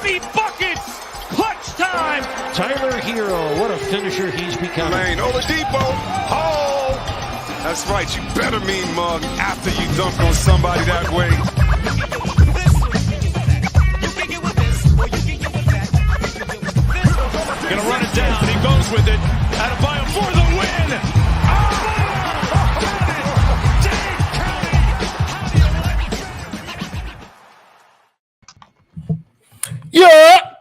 heavy buckets. Clutch time. Tyler Herro, what a finisher he's becoming. Lane, Oladipo. Oh, that's right. You better mean mug after you dunk on somebody that way. Gonna run it down. He goes with it. Adebayo for the win. Yeah.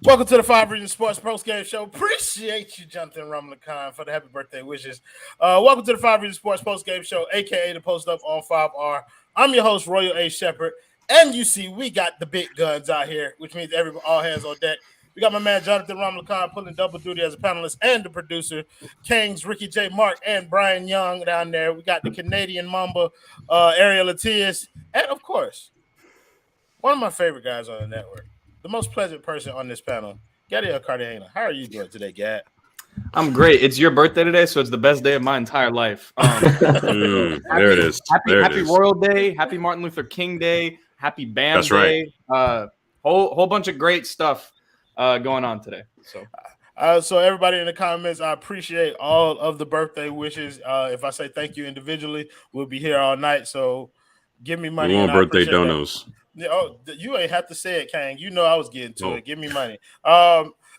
Welcome to the Five Region Sports Post Game Show. Appreciate you, Jonathan Rumlicon, for the happy birthday wishes. Welcome to the Five Region Sports Post Game Show, aka the Post Up on 5R. I'm your host, Royal A. Shepherd, and you see we got the big guns out here, which means all hands on deck. We got my man Jonathan Rumlicon pulling double duty as a panelist and the producer. Kings, Ricky J. Mark, and Brian Young down there. We got the Canadian Mamba, Ariel Latias, and of course, one of my favorite guys on the network, the most pleasant person on this panel, Gadiel Cartagena. How are you doing today, Gad? I'm great. It's your birthday today, so it's the best day of my entire life. There it is. Happy Royal Day. Happy Martin Luther King Day. Happy Bam That's Day. right. Whole bunch of great stuff going on today. So everybody in the comments, I appreciate all of the birthday wishes. If I say thank you individually, we'll be here all night. So give me money. We want birthday donos. Oh, you ain't have to say it, Kang. You know I was getting to it. Give me money.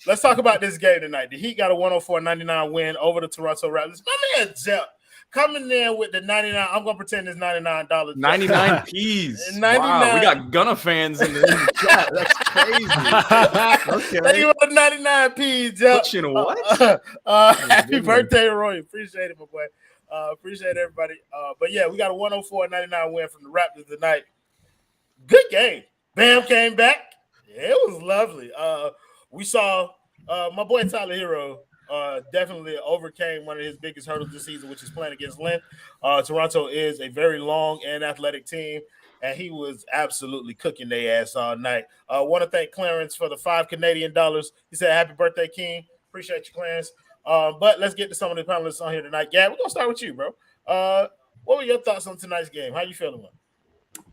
Let's talk about this game tonight. The Heat got a 104-99 win over the Toronto Raptors. My man Jeff coming in with the 99. I'm gonna pretend it's $99. 99 P's. 99. Wow, we got Gunna fans in the chat. That's crazy. Okay. Thank you for the 99 P's, Jeff. What? Happy birthday, Roy. Appreciate it, my boy. Appreciate everybody. But yeah, we got a 104-99 win from the Raptors tonight. Good game. Bam came back. Yeah, it was lovely. We saw my boy Tyler Herro definitely overcame one of his biggest hurdles this season, which is playing against length. Toronto is a very long and athletic team, and he was absolutely cooking their ass all night. I want to thank Clarence for the $5 Canadian. He said, "Happy birthday, King." Appreciate you, Clarence. But let's get to some of the panelists on here tonight. Gab, we're going to start with you, bro. What were your thoughts on tonight's game? How you feeling?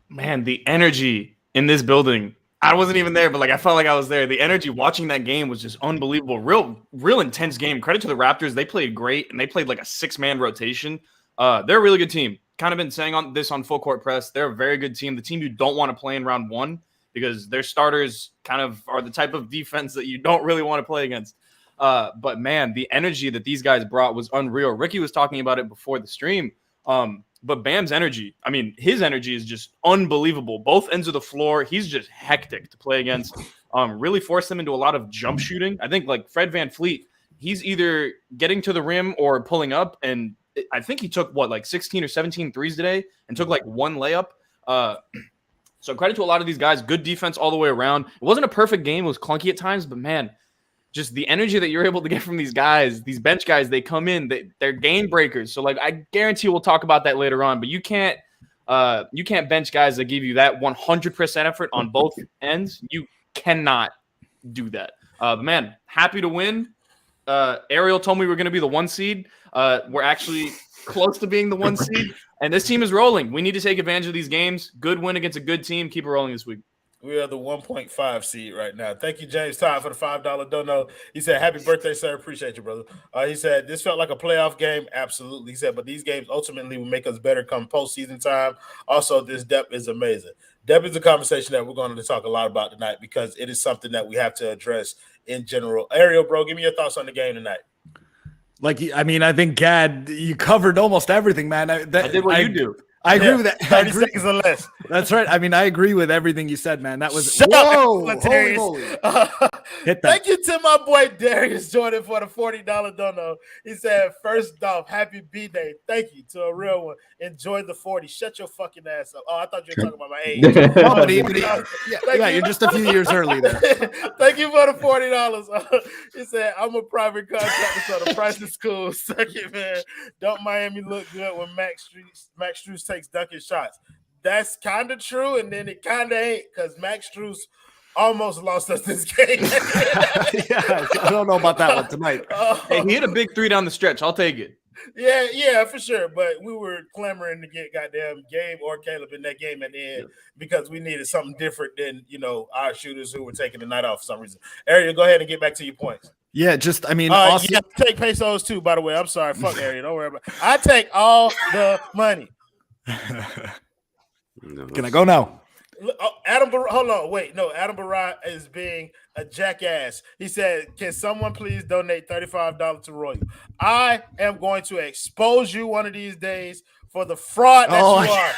Man, the energy in this building. I wasn't even there, but I felt like I was there. The energy watching that game was just unbelievable. Real intense game. Credit to the Raptors. They played great, and they played like a 6-man rotation. They're a really good team. Kind of been saying on Full Court Press. They're a very good team. The team you don't want to play in round one because their starters kind of are the type of defense that you don't really want to play against. But, man, the energy that these guys brought was unreal. Ricky was talking about it before the stream. But Bam's energy, I mean, his energy is just unbelievable. Both ends of the floor, he's just hectic to play against. Really forced them into a lot of jump shooting. I think like Fred VanVleet, he's either getting to the rim or pulling up. And I think he took 16 or 17 threes today and took one layup. So credit to a lot of these guys. Good defense all the way around. It wasn't a perfect game. It was clunky at times, but man, just the energy that you're able to get from these guys, these bench guys, they come in, they're game breakers. So I guarantee we'll talk about that later on, but you can't bench guys that give you that 100% effort on both ends. You cannot do that. Man, happy to win. Ariel told me we were going to be the 1 seed. We're actually close to being the 1 seed, and this team is rolling. We need to take advantage of these games. Good win against a good team. Keep it rolling this week. We are the 1.5 seed right now. Thank you, James Todd, for the $5 dono. He said, "Happy birthday, sir. Appreciate you, brother." He said, "This felt like a playoff game." Absolutely. He said, "But these games ultimately will make us better come postseason time. Also, this depth is amazing." Depth is a conversation that we're going to talk a lot about tonight because it is something that we have to address in general. Ariel, bro, give me your thoughts on the game tonight. I think, Gad, you covered almost everything, man. I did what you do. I agree with that. 30 seconds or less. That's right. I agree with everything you said, man. That was Shut whoa, up, holy. Hit that. Thank you to my boy Darius Jordan for the $40 dono. He said, "First off, happy B-Day. Thank you to a real one. Enjoy the 40. Shut your fucking ass up." Oh, I thought you were talking about my age. No, but you're just a few years early there. Thank you for the $40. He said, "I'm a private contractor, so the price is cool. Suck it, man. Don't Miami look good when Max Strus takes dunking shots?" That's kind of true, and then it kind of ain't because Max Strus almost lost us this game. Yeah, I don't know about that one tonight. Hey, he hit a big 3 down the stretch. I'll take it. Yeah, for sure. But we were clamoring to get goddamn Gabe or Caleb in that game at the end because we needed something different than our shooters who were taking the night off for some reason. Ariel, go ahead and get back to your points. Yeah, just I mean, awesome. Yeah, take pesos too. By the way, I'm sorry. Fuck Ariel. Don't worry about it. I take all the money. Can I go now? Hold on, wait. No, Adam Barra is being a jackass. He said, "Can someone please donate $35 to Royal? I am going to expose you one of these days for the fraud that you are."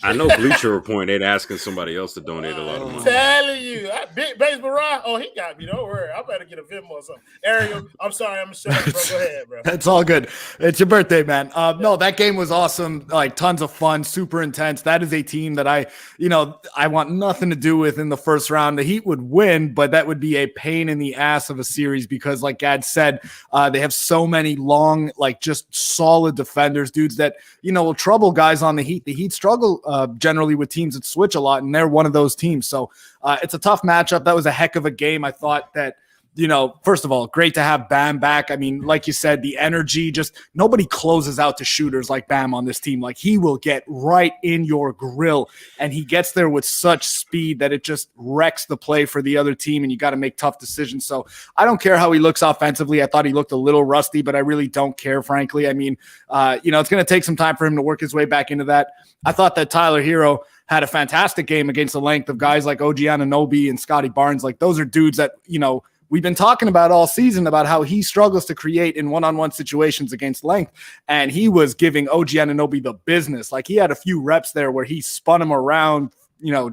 I know Bleacher Report ain't asking somebody else to donate a lot of money. I'm telling you, Big Base Barra. Oh, he got me. Don't worry. I better get a Venmo or something. Ariel, I'm sorry. I'm shut up, bro. Go ahead, bro. It's all good. It's your birthday, man. No, that game was awesome. Like tons of fun, super intense. That is a team that I want nothing to do with in the first round. The Heat would win, but that would be a pain in the ass of a series because, like Gad said, they have so many long, like just solid defenders, dudes that will trouble guys on the Heat. The Heat struggle generally with teams that switch a lot, and they're one of those teams. So it's a tough matchup. That was a heck of a game. I thought that, first of all, great to have Bam back. I mean, like you said, the energy, just nobody closes out to shooters like Bam on this team. Like he will get right in your grill, and he gets there with such speed that it just wrecks the play for the other team, and you got to make tough decisions. So I don't care how he looks offensively. I thought he looked a little rusty, but I really don't care, frankly. I mean, it's going to take some time for him to work his way back into that. I thought that Tyler Herro had a fantastic game against the length of guys like OG Anunoby and Scotty Barnes. Like those are dudes that, we've been talking about all season about how he struggles to create in one-on-one situations against length. And he was giving OG Anunoby the business. Like he had a few reps there where he spun him around,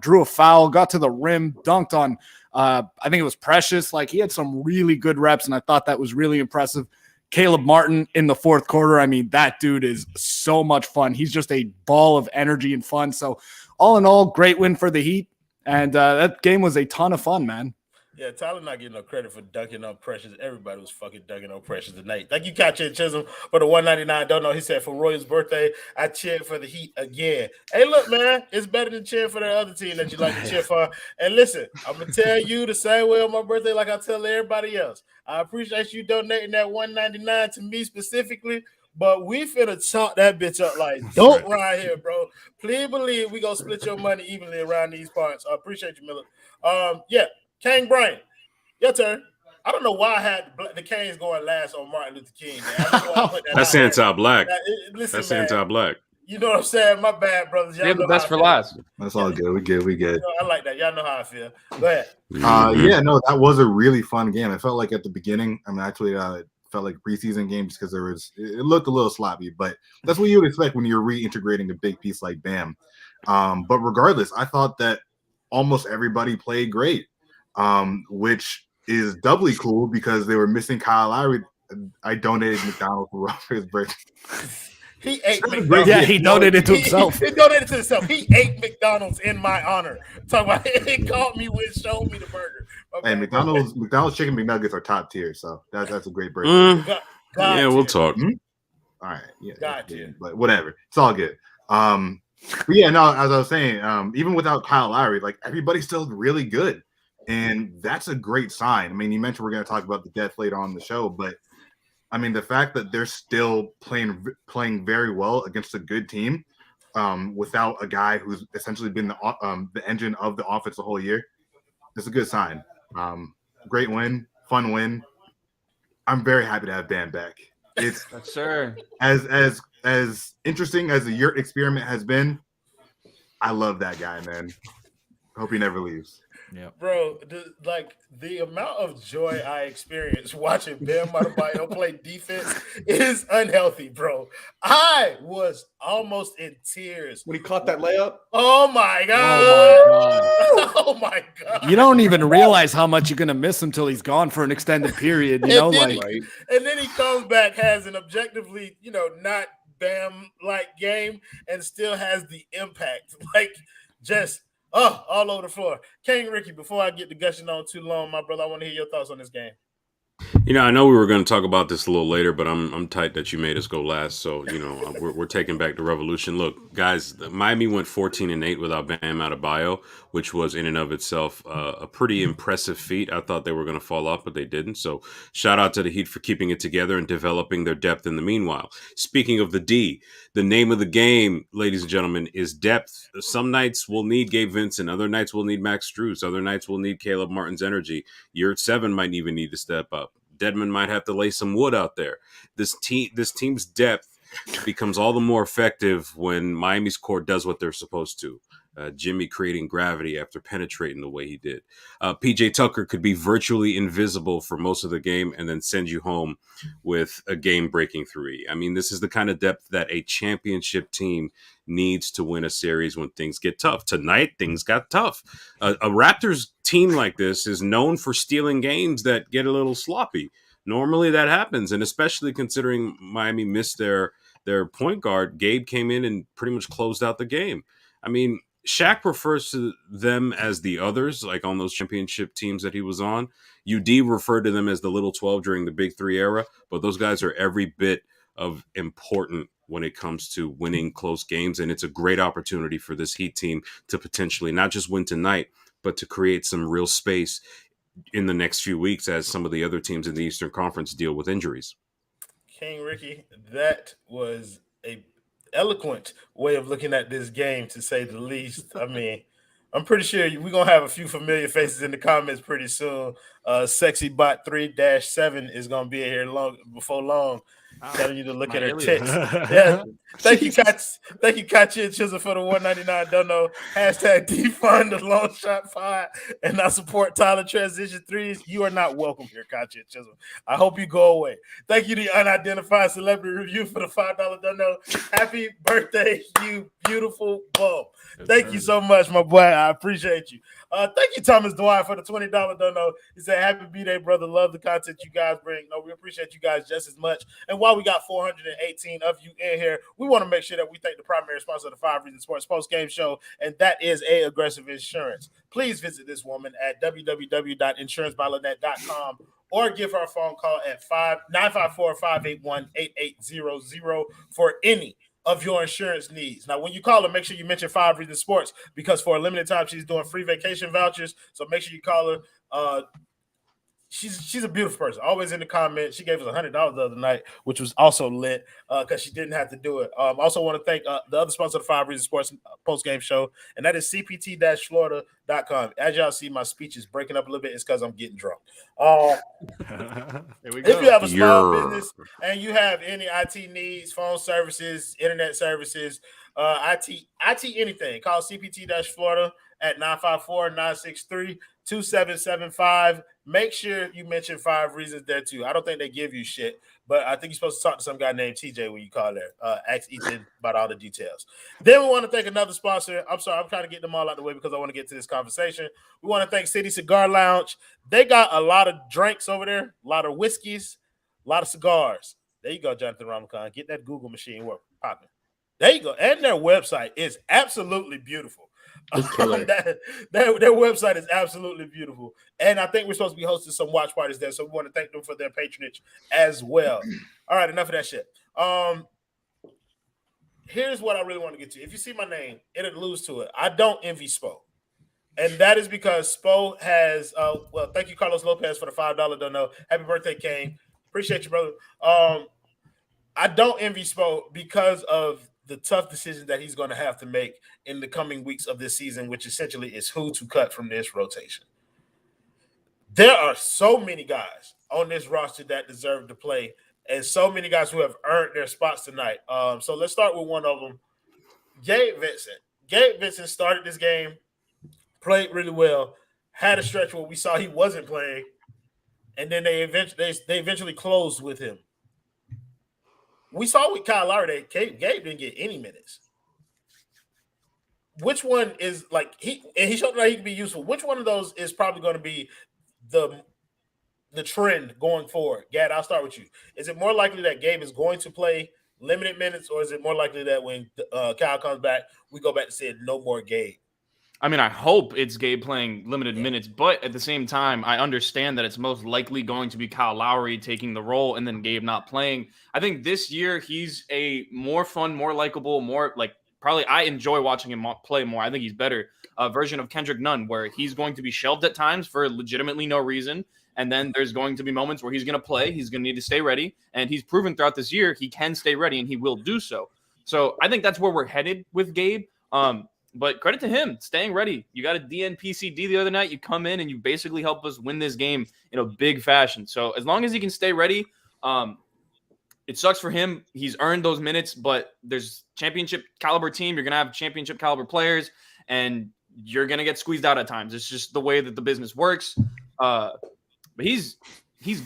drew a foul, got to the rim, dunked on, I think it was Precious. Like he had some really good reps. And I thought that was really impressive. Caleb Martin in the fourth quarter. I mean, that dude is so much fun. He's just a ball of energy and fun. So all in all, great win for the Heat. And that game was a ton of fun, man. Yeah, Tyler not getting no credit for dunking on Precious. Everybody was fucking dunking on Precious tonight. Thank you, Kachi Chisholm, for the 199. Don't know. He said for Roy's birthday, I cheered for the Heat again. Hey, look, man, it's better than cheering for the other team that you like to cheer for. And listen, I'm gonna tell you the same way on my birthday, like I tell everybody else. I appreciate you donating that 199 to me specifically. But we finna chop that bitch up like dope right here, bro. Please believe we gonna split your money evenly around these parts. I appreciate you, Miller. Yeah. Kane Brain, your turn. I don't know why I had the Canes going last on Martin Luther King. That's anti-black. Listen, that's man, anti-black. You know what I'm saying? My bad, brothers. Save the best for last. That's all good. We good. I like that. Y'all know how I feel. Go ahead. Yeah, no, that was a really fun game. It felt like at the beginning, actually felt like a preseason game just because it looked a little sloppy, but that's what you would expect when you're reintegrating a big piece like Bam. But regardless, I thought that almost everybody played great. Which is doubly cool because they were missing Kyle Lowry. I donated McDonald's for his birthday. He ate McDonald's. Yeah, he donated to himself. He donated to himself. He ate McDonald's in my honor. Talk about he called me with showed me the burger. Okay. And McDonald's chicken McNuggets are top tier, so that's a great birthday. Yeah, we'll talk. All right, yeah, got you. But whatever, it's all good. But yeah, no, as I was saying, even without Kyle Lowry, like everybody's still really good. And that's a great sign. I mean, you mentioned we're going to talk about the depth later on in the show, but I mean, the fact that they're still playing very well against a good team without a guy who's essentially been the engine of the offense the whole year, is a good sign. Great win, fun win. I'm very happy to have Bam back. It's sure. As interesting as the year experiment has been, I love that guy, man. Hope he never leaves. Yeah, bro. The amount of joy I experienced watching Bam Adebayo play defense is unhealthy, bro. I was almost in tears when he caught that layup. Oh my god! Oh my god! You don't even realize how much you're gonna miss him till he's gone for an extended period. You know, and then he comes back, has an objectively, not Bam like game, and still has the impact, just. All over the floor. King Ricky, before I get to gushing on too long, my brother, I want to hear your thoughts on this game. I know we were going to talk about this a little later, but I'm tight that you made us go last. So we're taking back the revolution. Look, guys, Miami went 14-8 without Bam Adebayo, which was in and of itself a pretty impressive feat. I thought they were going to fall off, but they didn't. So shout out to the Heat for keeping it together and developing their depth in the meanwhile. Speaking of the D, the name of the game, ladies and gentlemen, is depth. Some nights we'll need Gabe Vincent. Other nights we'll need Max Strus. Other nights we'll need Caleb Martin's energy. Year 7 might even need to step up. Dedmon might have to lay some wood out there. This team's depth becomes all the more effective when Miami's core does what they're supposed to. Jimmy creating gravity after penetrating the way he did. PJ Tucker could be virtually invisible for most of the game and then send you home with a game-breaking 3. I mean, this is the kind of depth that a championship team needs to win a series when things get tough. Tonight, things got tough. A Raptors team like this is known for stealing games that get a little sloppy. Normally that happens, and especially considering Miami missed their point guard, Gabe came in and pretty much closed out the game. I mean, Shaq refers to them as the others, like on those championship teams that he was on. UD referred to them as the Little 12 during the Big 3 era, but those guys are every bit of important when it comes to winning close games, and it's a great opportunity for this Heat team to potentially not just win tonight, but to create some real space in the next few weeks as some of the other teams in the Eastern Conference deal with injuries. King Ricky, that was a eloquent way of looking at this game, to say the least. I mean, I'm pretty sure we're going to have a few familiar faces in the comments pretty soon. SexyBot 3-7 is going to be here before long, telling you to look at her tits. Yeah. Thank you, Kachi and Chisel, for the $1.99 dono. Hashtag defund the long shot 5 and I support Tyler transition 3s. You are not welcome here, Kachi and Chisel. I hope you go away. Thank you to the unidentified celebrity review for the $5 dono. Happy birthday, you beautiful bum. Thank you so much, my boy. I appreciate you. Thank you, Thomas Dwyer, for the $20 dono. He said, happy B-Day, brother. Love the content you guys bring. No, we appreciate you guys just as much. And while we got 418 of you in here, we want to make sure that we thank the primary sponsor of the 5 Reasons Sports post-game show, and that is A Aggressive Insurance. Please visit this woman at www.insurancebyLynette.com or give her a phone call at 954-581-8800 for any of your insurance needs. Now, when you call her, make sure you mention 5 Reasons Sports, because for a limited time, she's doing free vacation vouchers. So make sure you call her. She's a beautiful person. Always in the comments. She gave us $100 the other night, which was also lit because she didn't have to do it. Also want to thank the other sponsor of the 5 Reasons Sports post-game show, and that is cpt-florida.com. As y'all see, my speech is breaking up a little bit. It's because I'm getting drunk. If you have a small business and you have any IT needs, phone services, internet services, IT anything, call CPT-Florida at 954-963-2775. Make sure you mention 5 Reasons there too. I don't think they give you shit, but I think you're supposed to talk to some guy named TJ when you call there. Ask Ethan about all the details. Then we want to thank another sponsor. I'm sorry, I'm trying to get them all out of the way because I want to get to this conversation. We want to thank City Cigar Lounge. They got a lot of drinks over there, a lot of whiskeys, a lot of cigars. There you go, Jonathan Ramakan. Get that Google machine work popping. There you go. And their website is absolutely beautiful. Their website is absolutely beautiful. And I think we're supposed to be hosting some watch parties there. So we want to thank them for their patronage as well. All right, enough of that shit. Here's what I really want to get to. If you see my name, it'll lose to it. I don't envy Spo. And that is because Spo has well, thank you, Carlos Lopez, for the $5 dono. Happy birthday, Kane. Appreciate you, brother. I don't envy Spo because of the tough decisions that he's going to have to make in the coming weeks of this season, which essentially is who to cut from this rotation. There are so many guys on this roster that deserve to play, and so many guys who have earned their spots tonight. So let's start with one of them, Gabe Vincent. Gabe Vincent started this game, played really well, had a stretch where we saw he wasn't playing, and then they eventually closed with him. We saw with Kyle Lowry that Gabe didn't get any minutes. Which one is like he showed that he can be useful? Which one of those is probably going to be the trend going forward? Gad, I'll start with you. Is it more likely that Gabe is going to play limited minutes, or is it more likely that when Kyle comes back, we go back to saying no more Gabe? I mean, I hope it's Gabe playing limited minutes, but at the same time, I understand that it's most likely going to be Kyle Lowry taking the role and then Gabe not playing. I think this year he's a more fun, more likable, more like probably I enjoy watching him play more. I think he's better version of Kendrick Nunn, where he's going to be shelved at times for legitimately no reason. And then there's going to be moments where he's going to play. He's going to need to stay ready. And he's proven throughout this year he can stay ready and he will do so. So I think that's where we're headed with Gabe. But credit to him, staying ready. You got a DNPCD the other night. You come in and you basically help us win this game in a big fashion. So as long as he can stay ready, it sucks for him. He's earned those minutes, but there's championship caliber team. You're going to have championship caliber players, and you're going to get squeezed out at times. It's just the way that the business works. But he's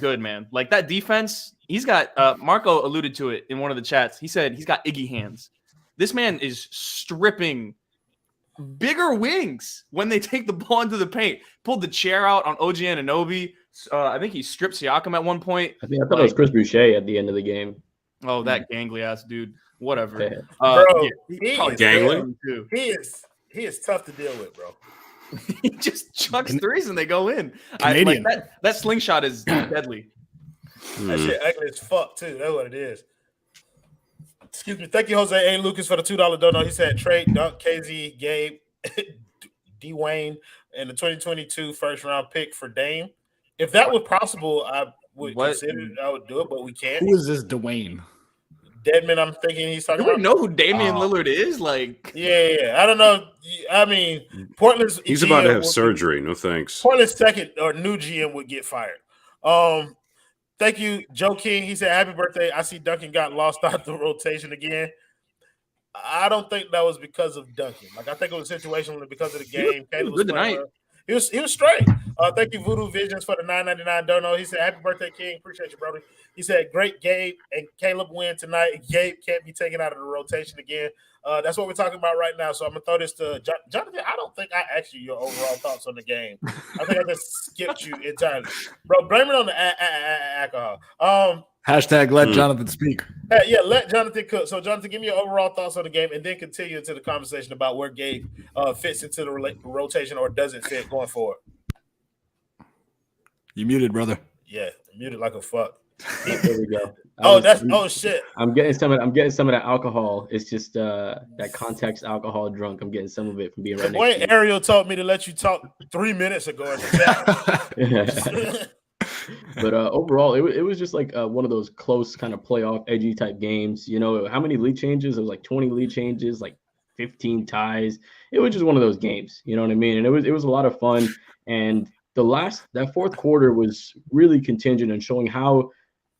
good, man. Like that defense, he's got Marco alluded to it in one of the chats. He said he's got Iggy hands. This man is stripping bigger wings when they take the ball into the paint. Pulled the chair out on OG Anunoby. I think he stripped Siakam at one point. I thought it was Chris Boucher at the end of the game. Oh, that gangly ass dude. Whatever. Yeah. Bro, yeah, he is tough to deal with, bro. He just chucks threes and they go in. Canadian. That slingshot is deadly. That shit ugly as fuck too. That's what it is. Excuse me. Thank you, Jose A. Lucas, for the $2 dono. He said trade Dunk, KZ, Gabe, Dwayne, and the 2022 first round pick for Dame. If that was possible, I would consider it. I would do it, but we can't. Who is this Dwayne? Deadman, I'm thinking he's talking You about. know who Damian Lillard is? Like, yeah. I don't know. I mean, Portland's He's about to have surgery. No thanks. Portland's second or new GM would get fired. Thank you, Joe King. He said, happy birthday. I see Duncan got lost out the rotation again. I don't think that was because of Duncan. Like, I think it was situational because of the game. He was good tonight. He was straight. Thank you, Voodoo Visions, for the $9.99 dono. He said, happy birthday, King. Appreciate you, brother. He said, great Gabe and Caleb win tonight. Gabe can't be taken out of the rotation again. That's what we're talking about right now. So I'm going to throw this to Jonathan. I don't think I asked you your overall thoughts on the game. I think I just skipped you entirely. Bro, blame it on the alcohol. Hashtag let Jonathan speak. Yeah, let Jonathan cook. So, Jonathan, give me your overall thoughts on the game and then continue into the conversation about where Gabe fits into the rotation or doesn't fit going forward. You muted, brother. Yeah, muted like a fuck. There we go. Shit. I'm getting some of that alcohol. It's just that context alcohol drunk. I'm getting some of it from being right next to you. Ariel told me to let you talk 3 minutes ago in the chat. But overall, it was just like one of those close kind of playoff edgy type games. You know, how many lead changes? It was like 20 lead changes, like 15 ties. It was just one of those games. You know what I mean? And it was a lot of fun. And that fourth quarter was really contingent on showing how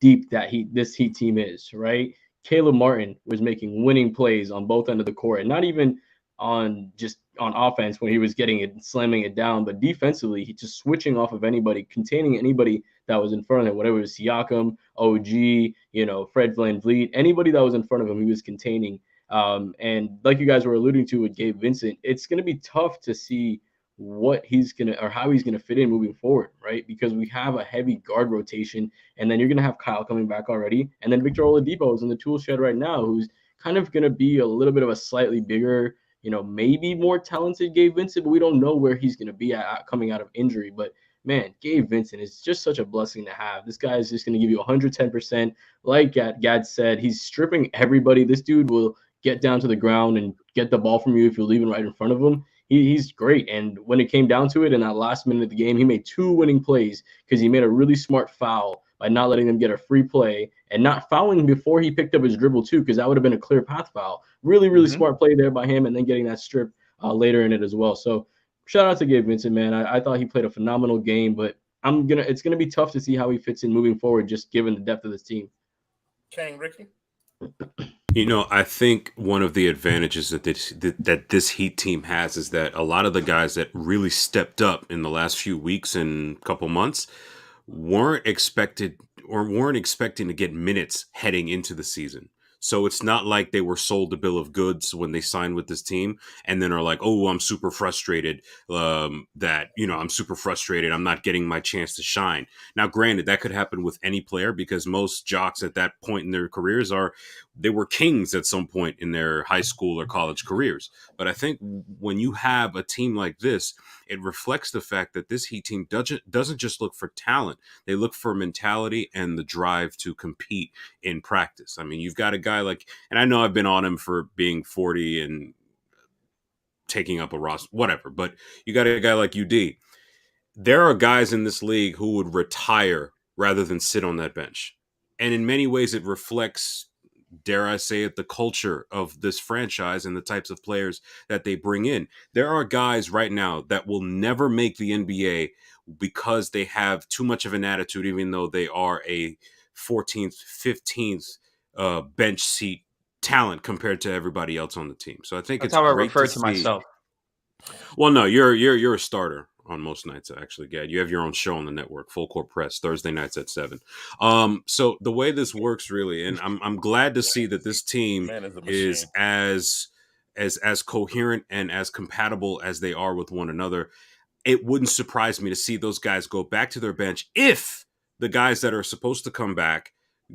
deep this Heat team is, right? Caleb Martin was making winning plays on both ends of the court, and not even on offense when he was getting it, slamming it down, but defensively, he just switching off of anybody, containing anybody that was in front of him, whatever it was Siakam, OG, Fred VanVleet, anybody that was in front of him, he was containing. And like you guys were alluding to with Gabe Vincent, it's going to be tough to see how he's gonna fit in moving forward, right? Because we have a heavy guard rotation, and then you're gonna have Kyle coming back already, and then Victor Oladipo is in the tool shed right now, who's kind of gonna be a little bit of a slightly bigger, maybe more talented Gabe Vincent, but we don't know where he's gonna be at coming out of injury. But man, Gabe Vincent is just such a blessing to have. This guy is just gonna give you 110%. Like Gad said, he's stripping everybody. This dude will get down to the ground and get the ball from you if you're leaving right in front of him. He's great. And when it came down to it in that last minute of the game, he made 2 winning plays because he made a really smart foul by not letting them get a free play and not fouling before he picked up his dribble too, because that would have been a clear path foul. Really, really smart play there by him, and then getting that strip later in it as well. So shout out to Gabe Vincent, man. I thought he played a phenomenal game, but it's gonna be tough to see how he fits in moving forward, just given the depth of this team. King, Ricky? I think one of the advantages that this Heat team has is that a lot of the guys that really stepped up in the last few weeks and couple months weren't expecting to get minutes heading into the season. So it's not like they were sold a bill of goods when they signed with this team and then are like, oh, I'm super frustrated that, I'm super frustrated. I'm not getting my chance to shine. Now, granted, that could happen with any player because most jocks at that point in their careers they were kings at some point in their high school or college careers. But I think when you have a team like this, it reflects the fact that this Heat team doesn't just look for talent. They look for mentality and the drive to compete in practice. I mean, you've got a guy like, and I know I've been on him for being 40 and taking up a roster, whatever, but you got a guy like UD. There are guys in this league who would retire rather than sit on that bench. And in many ways, it reflects, dare I say it, the culture of this franchise and the types of players that they bring in. There are guys right now that will never make the NBA because they have too much of an attitude, even though they are a 14th, 15th bench seat talent compared to everybody else on the team. So I think That's it's how I great refer to to see. myself. Well, no, you're a starter on most nights, actually, Gad. You have your own show on the network, Full Court Press, Thursday nights at 7. So the way this works, really, and I'm glad to see that this team is as coherent and as compatible as they are with one another. It wouldn't surprise me to see those guys go back to their bench if the guys that are supposed to come back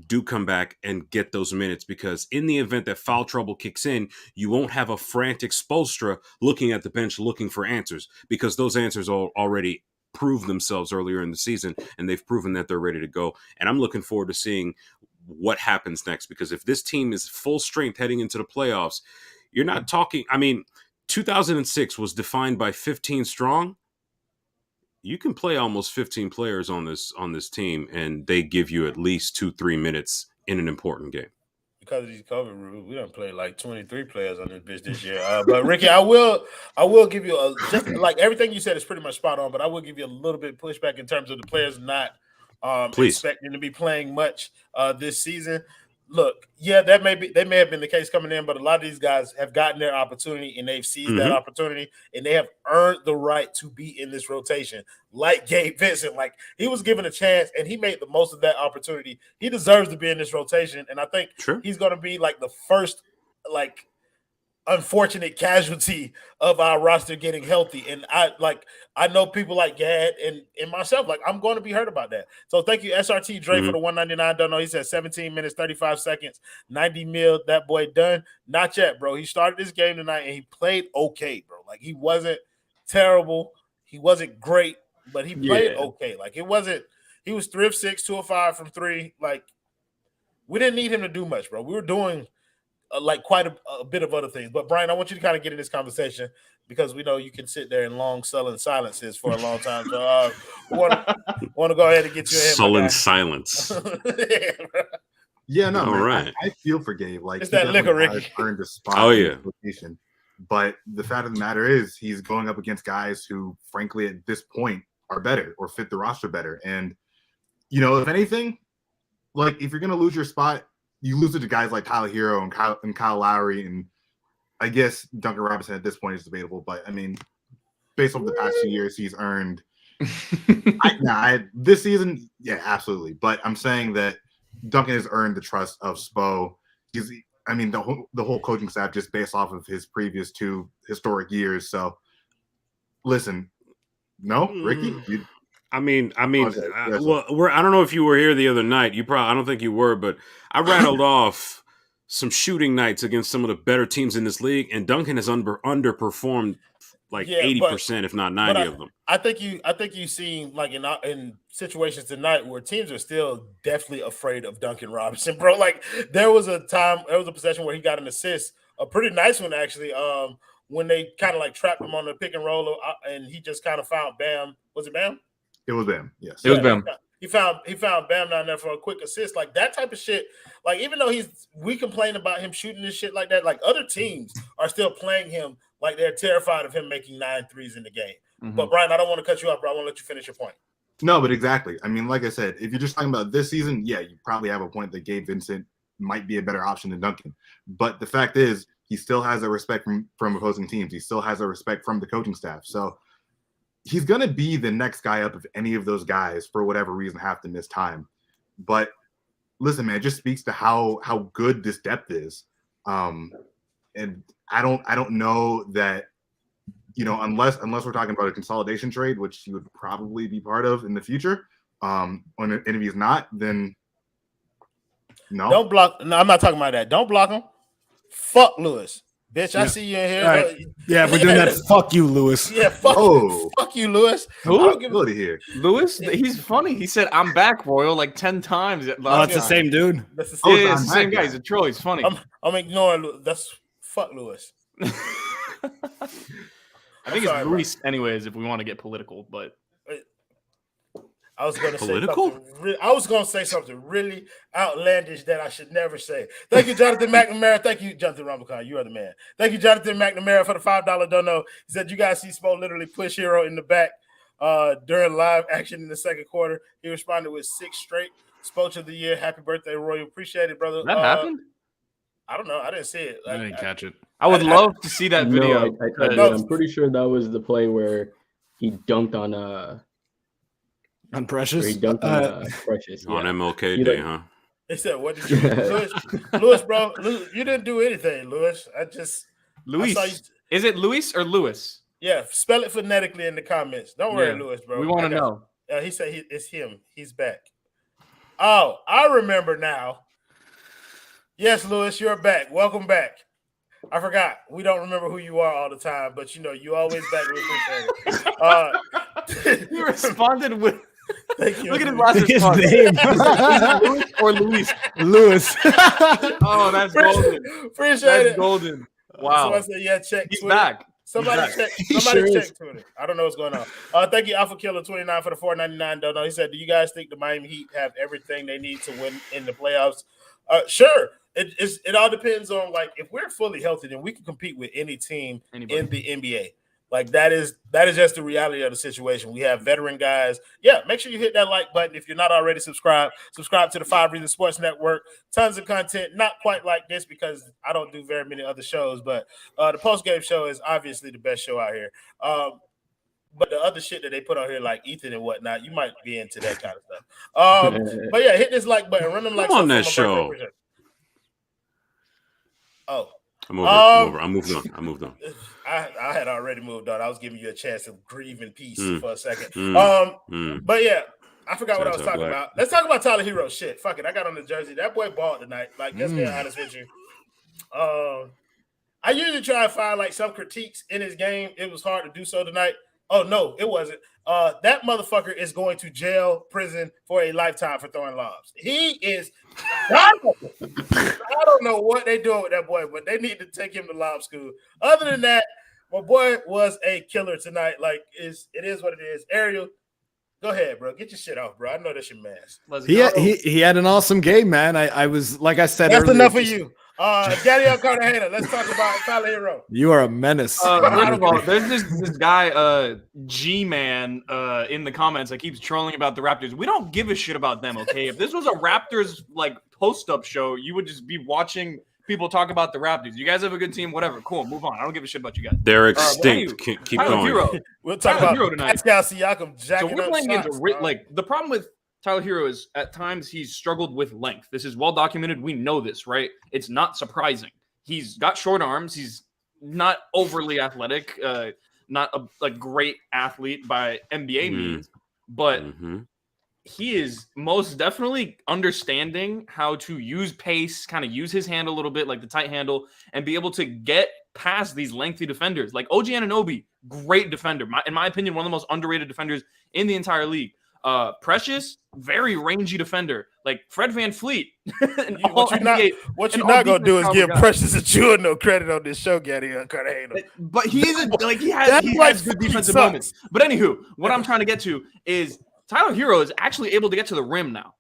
do come back and get those minutes, because in the event that foul trouble kicks in, you won't have a frantic Spoelstra looking at the bench looking for answers, because those answers already proved themselves earlier in the season and they've proven that they're ready to go. And I'm looking forward to seeing what happens next, because if this team is full strength heading into the playoffs, you're not talking, 2006 was defined by 15 strong. You can play almost 15 players on this team, and they give you at least 2-3 minutes in an important game. Because of these COVID rules, we don't play like 23 players on this bitch this year. But Ricky, I will give you just like everything you said is pretty much spot on. But I will give you a little bit pushback in terms of the players not expecting to be playing much this season. Look, yeah, they may have been the case coming in, but a lot of these guys have gotten their opportunity and they've seized that opportunity and they have earned the right to be in this rotation. Like Gabe Vincent, like he was given a chance and he made the most of that opportunity. He deserves to be in this rotation, and I think he's going to be like the first unfortunate casualty of our roster getting healthy. And I know people like Gad and myself, like I'm going to be hurt about that. So thank you, SRT Dre, for the 199. Don't know. He said 17 minutes, 35 seconds, 90 mil. That boy done. Not yet, bro. He started this game tonight and he played okay, bro. Like he wasn't terrible. He wasn't great, but he played okay. Like he was 3 of 6, 2 of 5 from 3. Like we didn't need him to do much, bro. We were doing quite a bit of other things. But Brian, I want you to kind of get in this conversation because we know you can sit there and long sullen silences for a long time. So want to go ahead and get you in. Sullen silence. Yeah, no, all man, right. I feel for Gabe. Like it's that liquor, Ricky. Earned a spot. Oh yeah. Rotation. But the fact of the matter is, he's going up against guys who, frankly, at this point, are better or fit the roster better. And if anything, like if you're gonna lose your spot, you lose it to guys like Tyler Herro and Kyle Lowry, and I guess Duncan Robinson at this point is debatable. But I mean, based on the past 2 years, he's earned. This season, yeah, absolutely. But I'm saying that Duncan has earned the trust of Spo. The whole coaching staff just based off of his previous 2 historic years. So, listen, no, Ricky. I don't know if you were here the other night. I don't think you were, but I rattled off some shooting nights against some of the better teams in this league, and Duncan has underperformed 80%, if not 90 of them. I think you seen like in situations tonight where teams are still definitely afraid of Duncan Robinson, bro. Like there was a possession where he got an assist, a pretty nice one actually. When they kind of like trapped him on the pick and roll, and he just kind of found Bam. Was it Bam? It was Bam. Yes, it was Bam. He found Bam down there for a quick assist, like that type of shit. Like even though we complain about him shooting this shit like that, like other teams are still playing him like they're terrified of him making 9 threes in the game. But Brian, I don't want to cut you off, bro. I want to let you finish your point. No, but exactly. I mean, like I said, if you're just talking about this season, yeah, you probably have a point that Gabe Vincent might be a better option than Duncan. But the fact is, he still has a respect from opposing teams. He still has a respect from the coaching staff. So he's going to be the next guy up if any of those guys, for whatever reason, have to miss time. But listen, man, it just speaks to how good this depth is. And I don't know that, unless we're talking about a consolidation trade, which he would probably be part of in the future. And if he's not, then no. Don't block. No, I'm not talking about that. Don't block him. Fuck Lewis. Bitch, I see you in here. Right. Yeah, we're doing that. Fuck you, Lewis. Yeah, fuck you, Lewis. Go to here. Lewis, he's funny. He said, "I'm back, Royal," like 10 times. Oh, it's the same dude. That's the Yeah, same. it's the same guy. He's a troll. He's funny. I'm ignoring Lewis. That's fuck Lewis. I think it's Luis, anyways, if we want to get political, but I was going to say something really outlandish that I should never say. Thank you, Jonathan McNamara. Thank you, Jonathan Rambacon. You are the man. Thank you, Jonathan McNamara, for the $5 dono. He said, you guys see Spo literally push Herro in the back during live action in the second quarter. He responded with 6 straight. Spoelstra of the year. Happy birthday, Roy. Appreciate it, brother. That happened? I don't know. I didn't see it. I didn't catch it. I would love to see that video. I'm pretty sure that was the play where he dunked on Precious. He dunked on Precious on MLK Day, huh? They said, "What did you do, Lewis, bro? You didn't do anything, Lewis. Luis. Is it Luis or Lewis? Yeah, spell it phonetically in the comments. Don't worry, Lewis, bro. We want to know. He said it's him. He's back. Oh, I remember now. Yes, Lewis, you're back. Welcome back. I forgot. We don't remember who you are all the time, but you always back. We appreciate it. You responded with. Thank you. Look at his last response. Lewis or Luis? Lewis. Oh, that's golden. Appreciate it. That's golden. Wow. So I said, yeah, check. He's Twitter. back. Somebody check. Somebody check Twitter. I don't know what's going on. Thank you, Alpha Killer 29 for the $4.99 dono. He said, "Do you guys think the Miami Heat have everything they need to win in the playoffs?" Sure. It all depends on, like, if we're fully healthy, then we can compete with any team in the NBA. Like, that is just the reality of the situation. We have veteran guys. Yeah, make sure you hit that like button if you're not already subscribed. Subscribe to the 5 Reasons Sports Network. Tons of content, not quite like this because I don't do very many other shows, but the post-game show is obviously the best show out here. But the other shit that they put on here, like Ethan and whatnot, you might be into that kind of stuff. But yeah, hit this like button. Run them like on that show. Oh. I'm over. I moved on. I had already moved on. I was giving you a chance to grieve in peace for a second. But yeah, I forgot what I was talking about. Let's talk about Tyler Herro. Shit, fuck it. I got on the jersey. That boy balled tonight. Like, let's be honest with you. I usually try to find like some critiques in his game. It was hard to do so tonight. Oh no, it wasn't. That motherfucker is going to jail, prison for a lifetime for throwing lobs. He is. I don't know what they're doing with that boy, but they need to take him to lob school. Other than that, my boy was a killer tonight. Like, it is what it is. Ariel, go ahead, bro. Get your shit off, bro. I know that's your mask. He had an awesome game, man. I was, like I said, that's enough for you. Daniel Cartagena, let's talk about Tyler Herro. You are a menace. First of all, there's this guy, G-Man, in the comments that keeps trolling about the Raptors. We don't give a shit about them, okay? If this was a Raptors like post-up show, you would just be watching people talk about the Raptors. You guys have a good team, whatever. Cool, move on. I don't give a shit about you guys. They're extinct. Keep going. Herro. We'll talk about Herro tonight. Pascal Siakam jacking so we're up playing shots, like the problem with Tyler Herro is at times he's struggled with length. This is well documented. We know this, right? It's not surprising. He's got short arms. He's not overly athletic, not a great athlete by NBA means, but he is most definitely understanding how to use pace, kind of use his hand a little bit, like the tight handle, and be able to get past these lengthy defenders. Like OG Anunoby, great defender. In my opinion, one of the most underrated defenders in the entire league. Precious, very rangy defender, like Fred VanVleet. What you're not gonna do is give Precious a chew no credit on this show, Gaddy. But he is he has good defensive moments. But anywho, what I'm trying to get to is Tyler Herro is actually able to get to the rim now.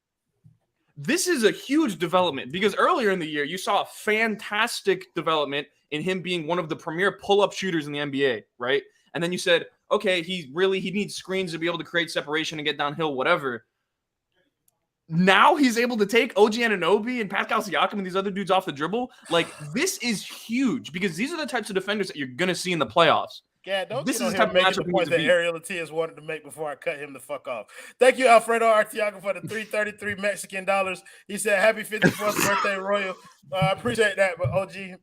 This is a huge development because earlier in the year you saw a fantastic development in him being one of the premier pull-up shooters in the NBA, right? And then you said, okay, he needs screens to be able to create separation and get downhill, whatever. Now he's able to take OG Anunoby and Pascal Siakam and these other dudes off the dribble. Like, this is huge because these are the types of defenders that you're going to see in the playoffs. Yeah, don't This get is on the here type of making matchup the we point need to that beat. Ariel Latias wanted to make before I cut him the fuck off. Thank you, Alfredo Artiaga, for the $333 He said, "Happy 54th birthday, Royal." I appreciate that, but OG,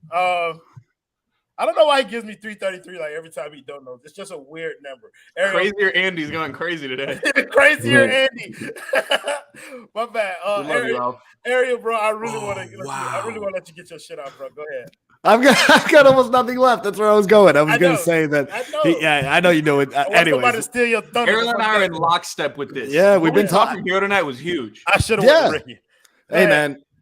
I don't know why he gives me 333 like every time he don't know. It's just a weird number. Ariel, Crazier Andy's going crazy today. crazier Andy. My bad. We love you, Ralph. Ariel, bro, I really want to wow. let you get your shit out, bro. Go ahead. I've got almost nothing left. That's where I was going. I was going to say that. I know. I know you know it. I want Anyways, somebody to steal your thunder. Ariel and I are in lockstep with this. Yeah, we've been talking here tonight was huge. I should have went with Ricky.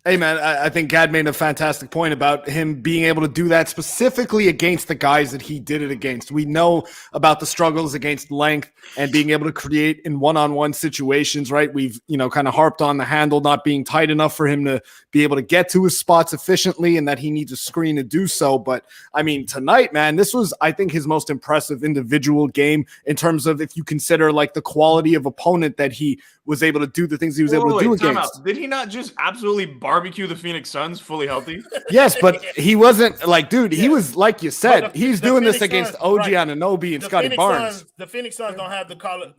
Hey, man, I think Gad made a fantastic point about him being able to do that specifically against the guys that he did it against. We know about the struggles against length and being able to create in one-on-one situations, right? We've, kind of harped on the handle not being tight enough for him to be able to get to his spots efficiently and that he needs a screen to do so. But, I mean, tonight, man, this was, I think, his most impressive individual game in terms of if you consider, like, the quality of opponent that he was able to do the things he was able to do against. Did he not just absolutely barbecue the Phoenix Suns fully healthy? Yes, but he wasn't like, dude, he was, like you said, he's doing this against OG Anunoby and Scotty Barnes. The Phoenix Suns don't have the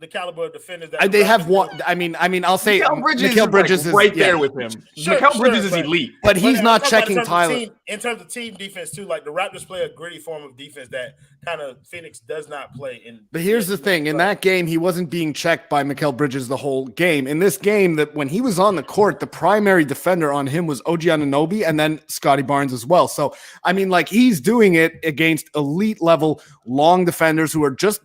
caliber of defenders that they have one. I mean, I'll say Mikal Bridges is right there with him. Mikal Bridges is elite, but he's not checking Tyler. In terms of team defense too, like the Raptors play a gritty form of defense that kind of Phoenix does not play in. But here's the thing: in that game, he wasn't being checked by Mikal Bridges the whole game. In this game, that when he was on the court, the primary defender on him was OG Anunoby and then Scotty Barnes as well. So I mean, like, he's doing it against elite level long defenders who are just,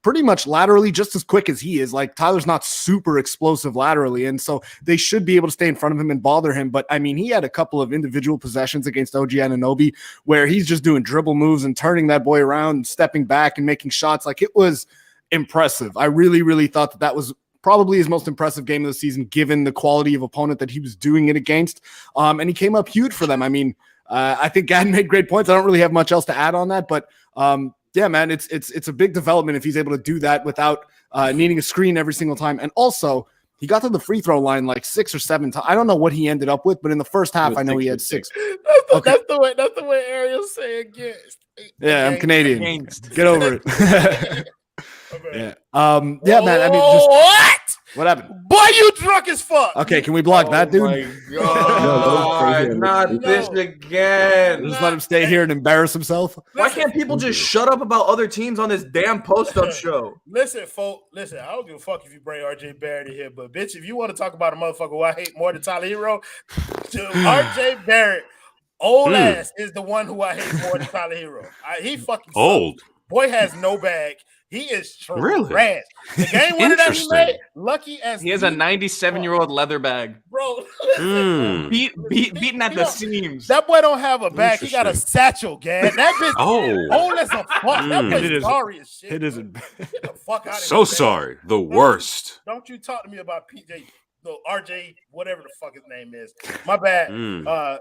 pretty much laterally just as quick as he is. Like, Tyler's not super explosive laterally, and so they should be able to stay in front of him and bother him. But I mean, he had a couple of individual possessions against OG Anunoby where he's just doing dribble moves and turning that boy around, stepping back and making shots. Like, it was impressive. I really, really thought that was probably his most impressive game of the season, given the quality of opponent that he was doing it against. And he came up huge for them. I mean, I think Gad made great points. I don't really have much else to add on that, but yeah, man, it's a big development if he's able to do that without needing a screen every single time. And also, he got to the free throw line like 6 or 7 times. I don't know what he ended up with, but in the first half, I know he had 6. That's the way Ariel's saying against. Yeah, I'm Canadian. Against. Get over it. Yeah. Yeah, man. I mean, what happened? Boy, you drunk as fuck. Okay, can we block that dude? My God, not this again. Just let him stay here and embarrass himself. Why can't people just shut up about other teams on this damn post-up show? Listen, folks. Listen, I don't give a fuck if you bring RJ Barrett in here, but bitch, if you want to talk about a motherfucker who I hate more than Tyler Herro, RJ Barrett, old ass, is the one who I hate more than Tyler Herro. He fucking old. Boy has no bag. He is trash. Really? The game winner that he made, lucky as he has a 97-year-old leather bag, bro. Beaten at the seams. That boy don't have a bag. He got a satchel, Gad. That bitch old as a fuck. That bitch sorry as shit. It isn't. Get the fuck out of here. So sorry. The worst. Don't you talk to me about PJ. No, RJ, whatever the fuck his name is. My bad,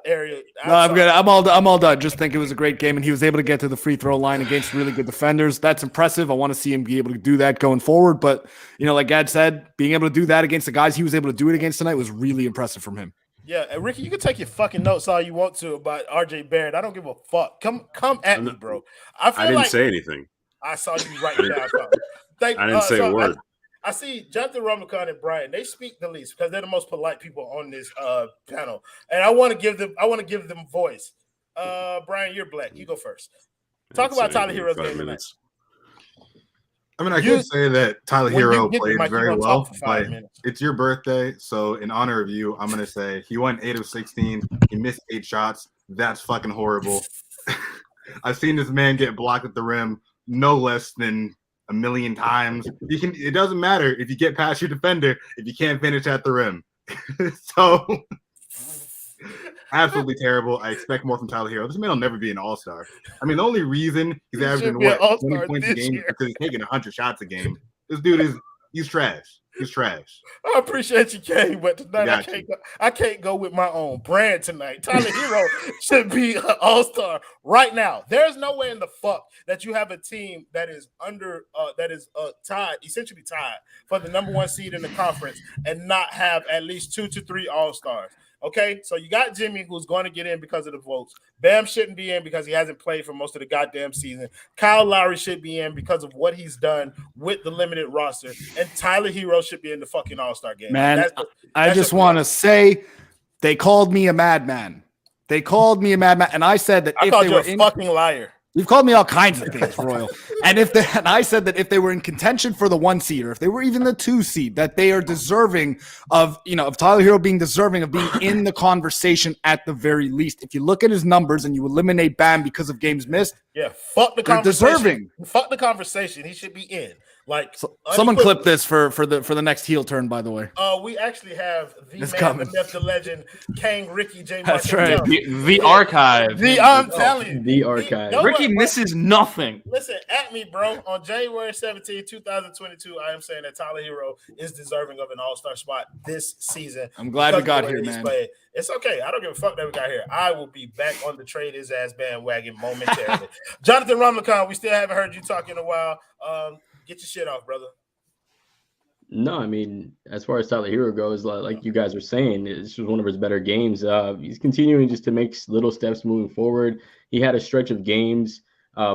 area. No, I'm good. I'm all done. Just think it was a great game, and he was able to get to the free throw line against really good defenders. That's impressive. I want to see him be able to do that going forward. But like Gad said, being able to do that against the guys he was able to do it against tonight was really impressive from him. Yeah, and Ricky, you can take your fucking notes all you want to about RJ Barrett. I don't give a fuck. Come at me, bro. I didn't say anything. I saw you right now. I didn't say a word. I see Jonathan Ramakan and Brian. They speak the least because they're the most polite people on this panel, and I want to give them voice. Brian, you're black. You go first. Talk about Tyler Herro's game tonight. I mean, I could say that Tyler Herro played very well, but minutes. It's your birthday, so in honor of you, I'm gonna say he went 8 of 16. He missed 8 shots. That's fucking horrible. I've seen this man get blocked at the rim no less than a million times. It doesn't matter if you get past your defender if you can't finish at the rim. So absolutely terrible. I expect more from Tyler Herro. This man will never be an all-star. I mean, the only reason he's averaging 20 points a game is because he's taking 100 shots a game. This dude he's trash. He's trash. I appreciate you, Gabe, but tonight I can't go with my own brand tonight. Tyler Herro should be an all-star right now. There's no way in the fuck that you have a team that is essentially tied for the number 1 seed in the conference and not have at least 2 to 3 all-stars. Okay, so you got Jimmy, who's going to get in because of the votes. Bam shouldn't be in because he hasn't played for most of the goddamn season. Kyle Lowry should be in because of what he's done with the limited roster. And Tyler Herro should be in the fucking All-Star game. Man, I just want to say they called me a madman. They called me a madman, and I said that I if called they you were a fucking liar. You've called me all kinds of things, Royal. And I said that if they were in contention for the 1 seed, or if they were even the 2 seed, that they are deserving of Tyler Herro being deserving of being in the conversation at the very least. If you look at his numbers and you eliminate Bam because of games missed, yeah, fuck the conversation. Deserving. Fuck the conversation. He should be in. Like someone clip this for the next heel turn, by the way. We actually have the it's man, coming. the myth, the legend, Kang Ricky J. That's right. The archive. I'm telling you. The archive. Ricky misses nothing. Listen, at me, bro. On January 17, 2022, I am saying that Tyler Herro is deserving of an all-star spot this season. I'm glad we got here, man. Played. It's okay. I don't give a fuck that we got here. I will be back on the trade his ass bandwagon momentarily. Jonathan Rumlicon, we still haven't heard you talk in a while. Get your shit off, brother. No, I mean, as far as Tyler Herro goes, like you guys were saying, this was one of his better games. He's continuing just to make little steps moving forward. He had a stretch of games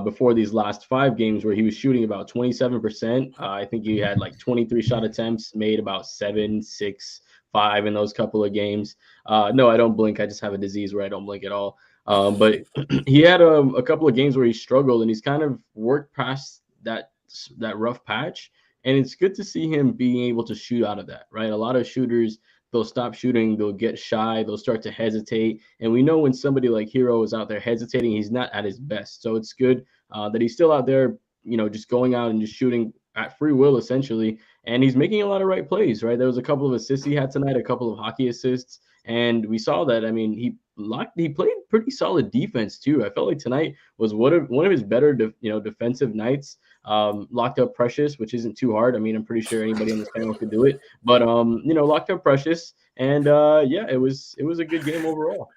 before these last 5 games where he was shooting about 27%. I think he had like 23 shot attempts, made about 7, 6, 5 in those couple of games. No, I don't blink. I just have a disease where I don't blink at all. But he had a couple of games where he struggled, and he's kind of worked past that rough patch, and it's good to see him being able to shoot out of that, right? A lot of shooters, they'll stop shooting, they'll get shy, they'll start to hesitate, and we know when somebody like Herro is out there hesitating, he's not at his best. So it's good that he's still out there, just going out and just shooting at free will, essentially, and he's making a lot of right plays, right? There was a couple of assists he had tonight, a couple of hockey assists, and we saw that. I mean, he played pretty solid defense too. I felt like tonight was one of his better defensive nights. Locked up Precious, which isn't too hard. I mean, I'm pretty sure anybody on this panel could do it, but locked up Precious, and it was a good game overall.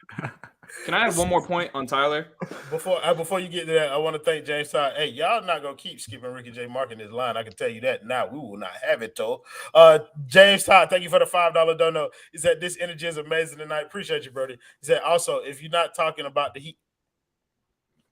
Can I add one more point on Tyler? Before you get to that, I want to thank James Todd. Hey, y'all not gonna keep skipping Ricky J. Mark in his line. I can tell you that now. We will not have it, though. James Todd, thank you for the $5 dono. He said this energy is amazing tonight. Appreciate you, Brody. He said also, if you're not talking about the Heat.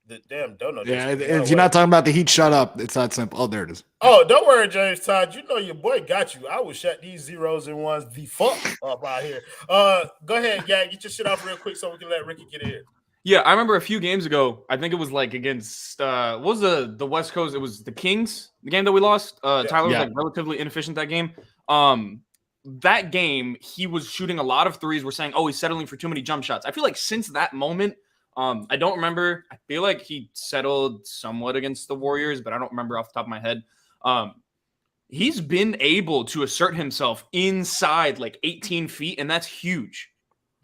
The damn donut. Yeah, if you're not talking about the Heat, shut up. It's that simple. Oh, there it is. Oh, don't worry, James Todd. You know your boy got you. I will shut these zeros and ones the fuck up out here. Go ahead, Gag. Get your shit off real quick so we can let Ricky get in. Yeah, I remember a few games ago. I think it was like against what was the West Coast? It was the Kings, the game that we lost. Tyler was like relatively inefficient that game. That game, he was shooting a lot of threes. We're saying, oh, he's settling for too many jump shots. I feel like since that moment, I don't remember. I feel like he settled somewhat against the Warriors, but I don't remember off the top of my head. He's been able to assert himself inside like 18 feet, and that's huge.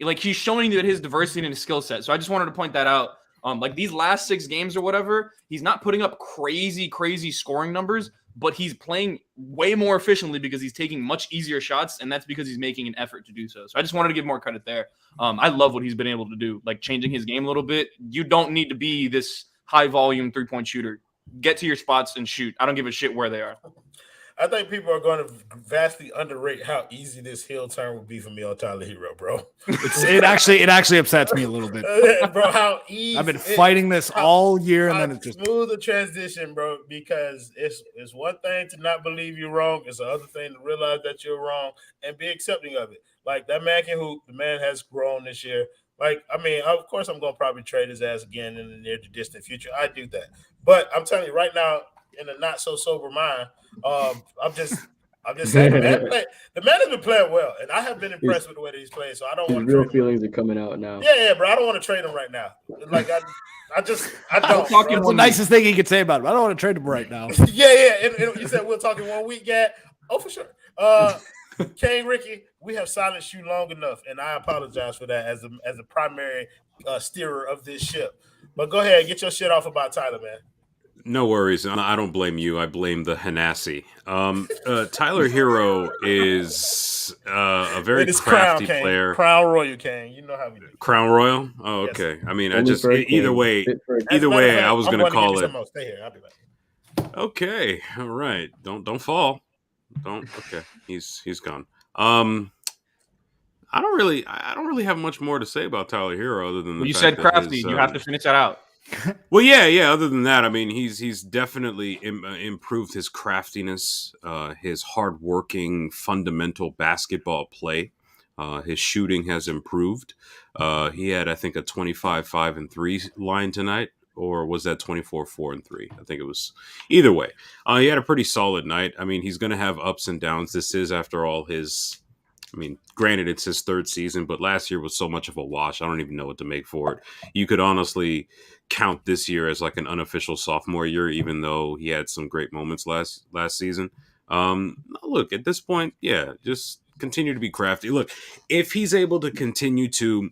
Like, he's showing that his diversity and his skill set. So I just wanted to point that out. Like these last 6 games or whatever, he's not putting up crazy scoring numbers, but he's playing way more efficiently because he's taking much easier shots, and that's because he's making an effort to do so. So I just wanted to give more credit there. I love what he's been able to do, like changing his game a little bit. You don't need to be this high-volume three-point shooter. Get to your spots and shoot. I don't give a shit where they are. I think people are going to vastly underrate how easy this heel turn would be for me on Tyler Herro, bro. It actually upsets me a little bit, bro. How easy I've been fighting this all year, and then it's just smooth a transition, bro. Because it's one thing to not believe you're wrong; it's the other thing to realize that you're wrong and be accepting of it. Like, that man can hoop. The man has grown this year. Like, I mean, of course, I'm going to probably trade his ass again in the near to distant future. I do that, but I'm telling you right now, in a not so sober mind, I'm just saying the man has been playing well, and I have been impressed with the way that he's playing. So I don't want to. Real feelings are coming out now. Yeah, bro. I don't want to trade him right now. Like I don't. That's the nicest thing he could say about him. I don't want to trade him right now. Yeah. And you said we're talking 1 week, yeah. Oh, for sure. Kane, Ricky, we have silenced you long enough, and I apologize for that as a primary steerer of this ship. But go ahead, get your shit off about Tyler, man. No worries. I don't blame you. I blame the Hanassi. Tyler Herro is a very crafty player. Crown Royal Kane. You know how we do. Crown Royal? Oh, okay. Yes. I mean, either way, I was going to call it. Stay here. I'll be back. Okay. All right. Don't fall. Don't. Okay. He's gone. I don't really have much more to say about Tyler Herro other than the You fact said that crafty. You have to finish that out. Well, yeah. Other than that, I mean, he's definitely improved his craftiness, his hardworking, fundamental basketball play. His shooting has improved. He had, I think, a 25-5-3 line tonight, or was that 24-4-3? I think it was. Either way, he had a pretty solid night. I mean, he's going to have ups and downs. This is, after all, his. I mean, granted, it's his third season, but last year was so much of a wash. I don't even know what to make for it. You could honestly count this year as like an unofficial sophomore year, even though he had some great moments last season. Look, at this point, yeah, just continue to be crafty. Look, if he's able to continue to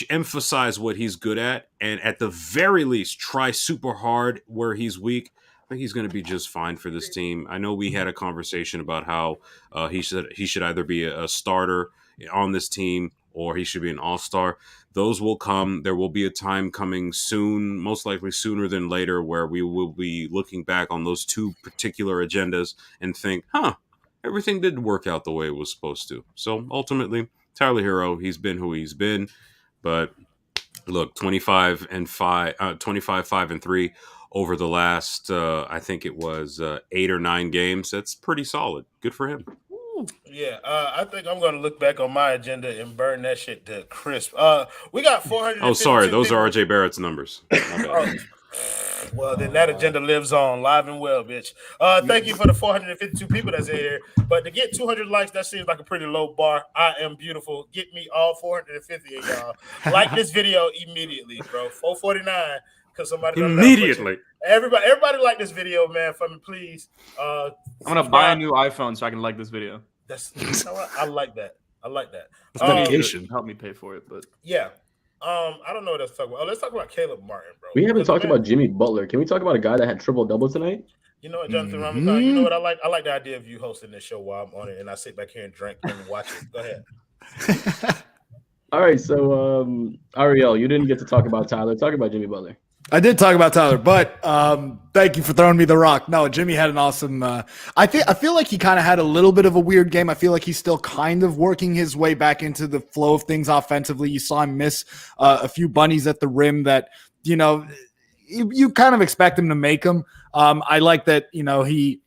emphasize what he's good at, and at the very least try super hard where he's weak, I think he's going to be just fine for this team. I know we had a conversation about how he should either be a starter on this team or he should be an all-star. Those will come. There will be a time coming soon, most likely sooner than later, where we will be looking back on those two particular agendas and think, everything did work out the way it was supposed to. So ultimately, Tyler Herro, he's been who he's been. But look, 25-5-3 over the last, I think it was 8 or 9 games. That's pretty solid. Good for him. Yeah, I think I'm going to look back on my agenda and burn that shit to crisp. We got 400. Oh, sorry. Those are RJ Barrett's numbers. Well, then that agenda lives on, live and well, bitch. Thank you for the 452 people that's in here. But to get 200 likes, that seems like a pretty low bar. I am beautiful. Get me all 450 of y'all. Like this video immediately, bro. 449. Because somebody immediately. Everybody like this video, man. For me, please. I'm gonna buy a new iPhone so I can like this video. You know what? I like that. It's dedication. Help me pay for it, but yeah. I don't know what else to talk about. Let's talk about Caleb Martin, bro. We haven't talked about Jimmy Butler. Can we talk about a guy that had triple-double tonight? You know what, Jonathan Ramadan? You know what I like? I like the idea of you hosting this show while I'm on it, and I sit back here and drink and watch it. Go ahead. All right, so Ariel, you didn't get to talk about Tyler. Talk about Jimmy Butler. I did talk about Tyler, but thank you for throwing me the rock. No, Jimmy had an awesome. I feel like he kind of had a little bit of a weird game. I feel like he's still kind of working his way back into the flow of things offensively. You saw him miss a few bunnies at the rim that you kind of expect him to make them. I like that he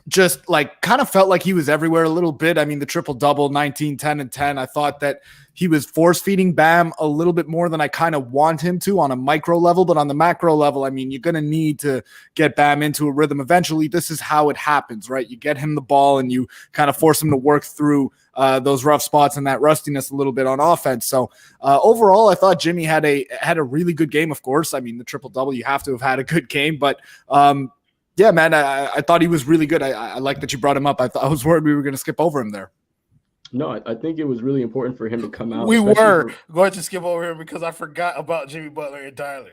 just like kind of felt like he was everywhere a little bit. I mean, the triple double, 19, 10, and 10. I thought that he was force feeding Bam a little bit more than I kind of want him to on a micro level, but on the macro level, I mean, you're going to need to get Bam into a rhythm. Eventually, this is how it happens, right? You get him the ball and you kind of force him to work through those rough spots and that rustiness a little bit on offense. So overall, I thought Jimmy had a really good game. Of course, I mean, the triple double, you have to have had a good game, but yeah, man, I thought he was really good. I like that you brought him up. I was worried we were going to skip over him there. No, I think it was really important for him to come out. We were going to skip over him because I forgot about Jimmy Butler and Tyler.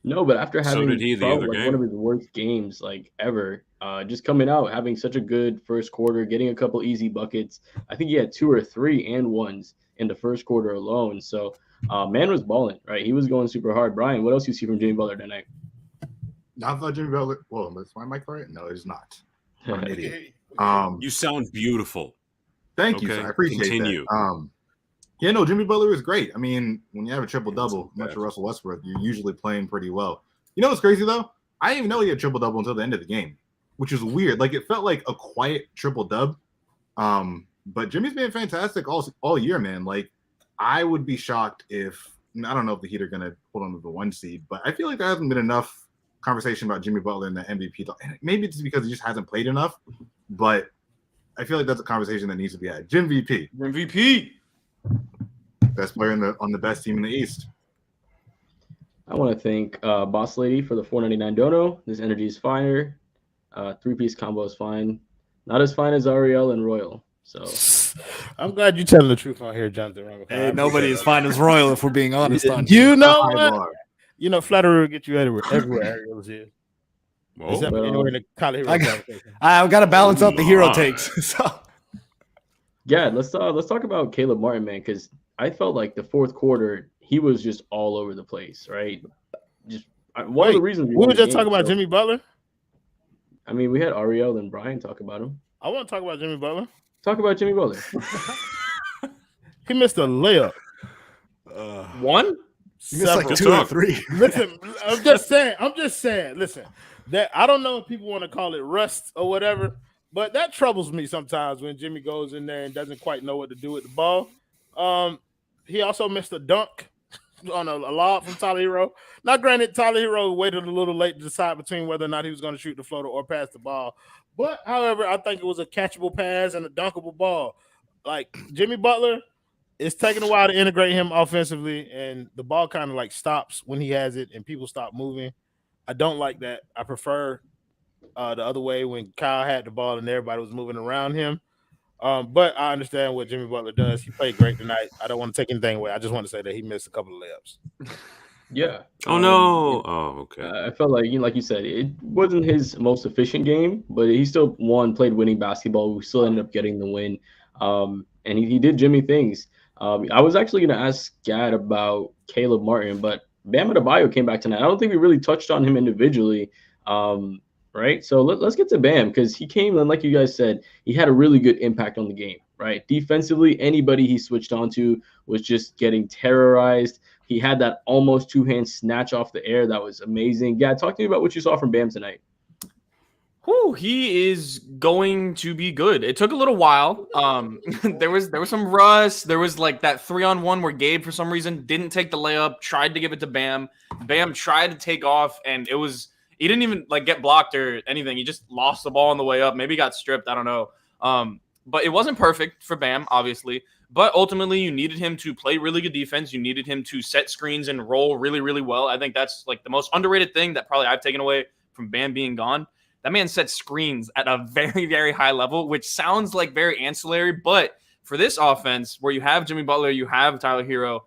No, but after having one of his worst games like ever, just coming out, having such a good first quarter, getting a couple easy buckets. I think he had 2 or 3 and ones in the first quarter alone. So, man was balling, right? He was going super hard. Brian, what else you see from Jimmy Butler tonight? I thought Jimmy Butler. Well, is my mic right? No, it's not. I'm an idiot. You sound beautiful. Thank you, sir. I appreciate that. Yeah, no, Jimmy Butler is great. I mean, when you have a triple-double, much of Russell Westbrook, you're usually playing pretty well. You know what's crazy, though? I didn't even know he had triple-double until the end of the game, which is weird. Like, it felt like a quiet triple-dub. But Jimmy's been fantastic all year, man. Like, I would be shocked if – I don't know if the Heat are going to hold on to the 1 seed, but I feel like there hasn't been enough conversation about Jimmy Butler and the MVP. Maybe it's because he just hasn't played enough, but – I feel like that's a conversation that needs to be had. Jim VP. Best player on the best team in the East. I want to thank Boss Lady for the $4.99 dono. This energy is fire. 3-piece combo is fine. Not as fine as Ariel and Royal. So I'm glad you're telling the truth on here, Jonathan. Hey, nobody is fine as Royal if we're being honest. You know what? You know, flattery will get you everywhere Ariel is here. I've got to balance out the hero takes. So. Yeah, let's talk about Caleb Martin, man, because I felt like the fourth quarter he was just all over the place, right? Just one of the reasons we were just talking about Jimmy Butler. I mean, we had Ariel and Brian talk about him. I want to talk about Jimmy Butler. Talk about Jimmy Butler. He missed a layup. One? He missed like Good 2 or talk. 3. Listen, I'm just saying. Listen, that I don't know if people want to call it rust or whatever, but that troubles me sometimes when Jimmy goes in there and doesn't quite know what to do with the ball. He also missed a dunk on a lob from Tyler Herro. Now, granted, Tyler Herro waited a little late to decide between whether or not he was going to shoot the floater or pass the ball. But, however, I think it was a catchable pass and a dunkable ball. Like, Jimmy Butler, it's taking a while to integrate him offensively, and the ball kind of like stops when he has it and people stop moving. I don't like that. I prefer the other way when Kyle had the ball and everybody was moving around him. But I understand what Jimmy Butler does. He played great tonight. I don't want to take anything away. I just want to say that he missed a couple of layups. Yeah. Oh no. Oh, okay. I felt like, like you said, it wasn't his most efficient game, but he still played winning basketball. We still ended up getting the win. And he did Jimmy things. I was actually going to ask Gad about Caleb Martin, but Bam Adebayo came back tonight. I don't think we really touched on him individually. Right. So let's get to Bam, because he came and, like you guys said, he had a really good impact on the game. Right. Defensively, anybody he switched onto was just getting terrorized. He had that almost two-hand snatch off the air. That was amazing. Gad, talk to me about what you saw from Bam tonight. Whew, he is going to be good. It took a little while. There was some rust. There was like that 3-on-1 where Gabe, for some reason, didn't take the layup, tried to give it to Bam. Bam tried to take off, and he didn't even like get blocked or anything. He just lost the ball on the way up. Maybe got stripped. I don't know. But it wasn't perfect for Bam, obviously. But ultimately, you needed him to play really good defense. You needed him to set screens and roll really, really well. I think that's like the most underrated thing that probably I've taken away from Bam being gone. That man set screens at a very, very high level, which sounds like very ancillary. But for this offense, where you have Jimmy Butler, you have Tyler Herro,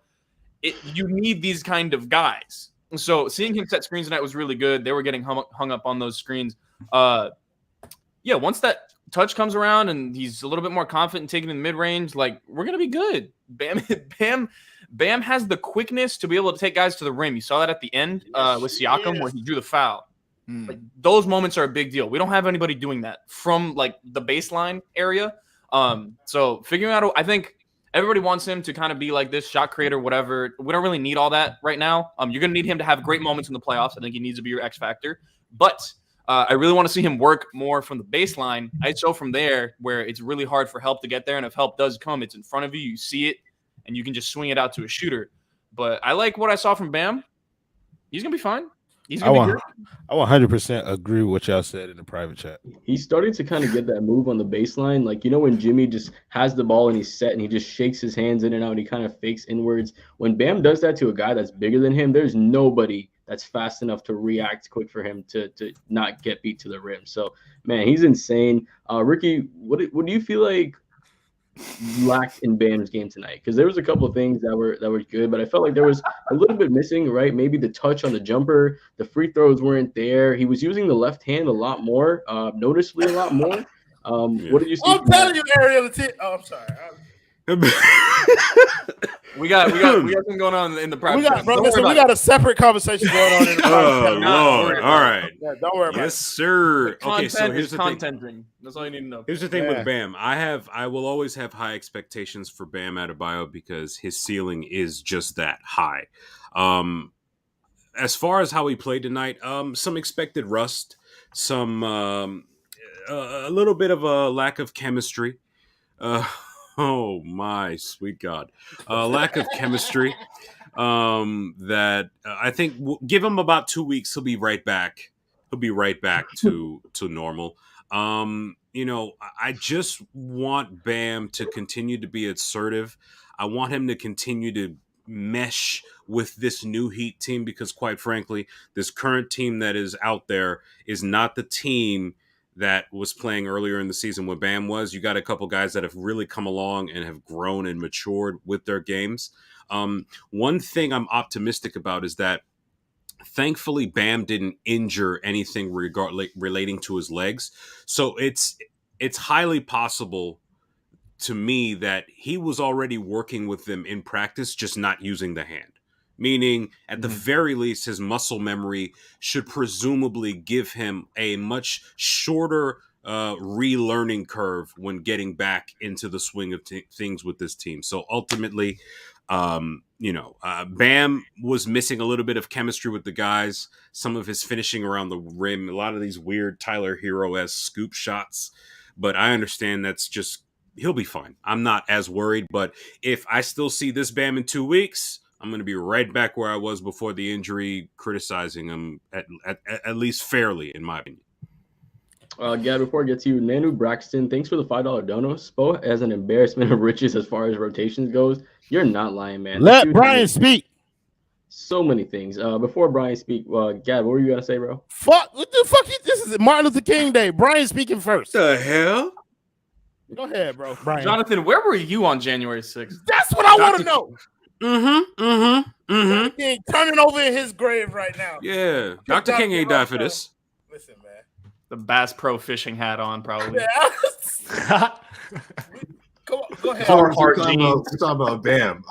you need these kind of guys. So seeing him set screens tonight was really good. They were getting hung up on those screens. Once that touch comes around and he's a little bit more confident in taking in the mid-range, like, we're going to be good. Bam has the quickness to be able to take guys to the rim. You saw that at the end with Siakam where he drew the foul. Like, those moments are a big deal. We don't have anybody doing that from like the baseline area. So figuring out, I think everybody wants him to kind of be like this shot creator, whatever. We don't really need all that right now. You're going to need him to have great moments in the playoffs. I think he needs to be your X factor, but I really want to see him work more from the baseline. ISO from there, where it's really hard for help to get there. And if help does come, it's in front of you. You see it, and you can just swing it out to a shooter. But I like what I saw from Bam. He's going to be fine. He's going to be good. I 100% agree with what y'all said in the private chat. He's starting to kind of get that move on the baseline. Like, when Jimmy just has the ball and he's set and he just shakes his hands in and out. He kind of fakes inwards. When Bam does that to a guy that's bigger than him, there's nobody that's fast enough to react quick for him to not get beat to the rim. So, man, he's insane. Ricky, what do you feel like lacked in Bam's game tonight? Because there was a couple of things that were good, but I felt like there was a little bit missing, right? Maybe the touch on the jumper, the free throws weren't there. He was using the left hand a lot more, noticeably a lot more. What did you see? I'm telling you, Ariel. Oh, I'm sorry. We got something going on in the private. We got a separate conversation going on in the private. Lord. All right. Yeah, don't worry about it. Yes, sir. Okay, so here's the content thing. ring. That's all you need to know. Here's the thing with Bam. I will always have high expectations for Bam Adebayo because his ceiling is just that high. As far as how he played tonight, some expected rust, some a little bit of a lack of chemistry. Oh my sweet God. Lack of chemistry. That I think give him about 2 weeks. He'll be right back. He'll be right back to normal. I just want Bam to continue to be assertive. I want him to continue to mesh with this new Heat team because, quite frankly, this current team that is out there is not the team that was playing earlier in the season when Bam was. You got a couple guys that have really come along and have grown and matured with their games. One thing I'm optimistic about is that thankfully Bam didn't injure anything relating to his legs. So it's highly possible to me that he was already working with them in practice, just not using the hand. Meaning, at the very least, his muscle memory should presumably give him a much shorter relearning curve when getting back into the swing of things with this team. So ultimately, Bam was missing a little bit of chemistry with the guys, some of his finishing around the rim, a lot of these weird Tyler Herro-esque scoop shots. But I understand that's just, he'll be fine. I'm not as worried. But if I still see this Bam in 2 weeks, I'm going to be right back where I was before the injury, criticizing him at least fairly, in my opinion. Gab, before I get to you, Manu Braxton, thanks for the $5 dono. Spo as an embarrassment of riches as far as rotations goes. You're not lying, man. Let Brian speak. So many things. Before Brian speak, Gab, what were you gonna say, bro? Fuck, what the fuck? This is Martin Luther King Day. Brian speaking first. The hell? Go ahead, bro. Brian. Jonathan, where were you on January 6th? That's what I want to know. Dr. King turning over in his grave right now. Yeah, Dr. King ain't died for this. Listen, man. The Bass Pro fishing hat on, probably. Yeah. Go ahead. We're talking about Bam.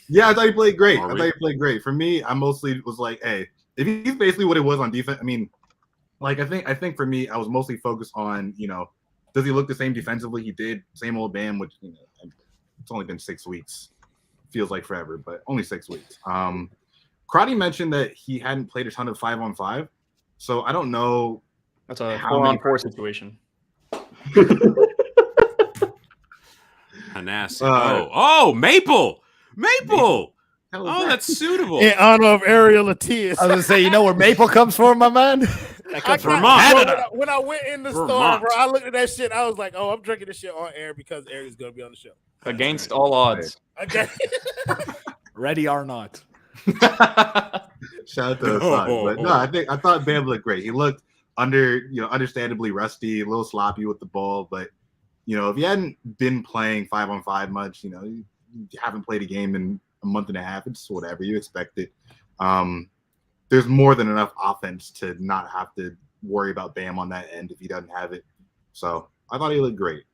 Yeah, I thought he played great. For me, I mostly was like, hey, if he's basically what it was on defense. I mean, like I think for me, I was mostly focused on, does he look the same defensively he did? Same old Bam, which it's only been 6 weeks. Feels like forever, but only 6 weeks. Crotty mentioned that he hadn't played a ton of 5-on-5, so I don't know. That's a 4-on-4 situation. Hanassi. Maple. Oh, that's suitable. In honor of Ariel Latias. I was gonna say, where Maple comes from, my man? That comes from Vermont. When I went in the store, bro, I looked at that shit. I was like, oh, I'm drinking this shit on air because Ariel's gonna be on the show. Against all odds. Okay. Ready or not. Shout out to the son. But no, I thought Bam looked great. He looked understandably rusty, a little sloppy with the ball, but if he hadn't been playing 5-on-5 much, you haven't played a game in a month and a half, it's whatever you expect it. There's more than enough offense to not have to worry about Bam on that end if he doesn't have it. So I thought he looked great.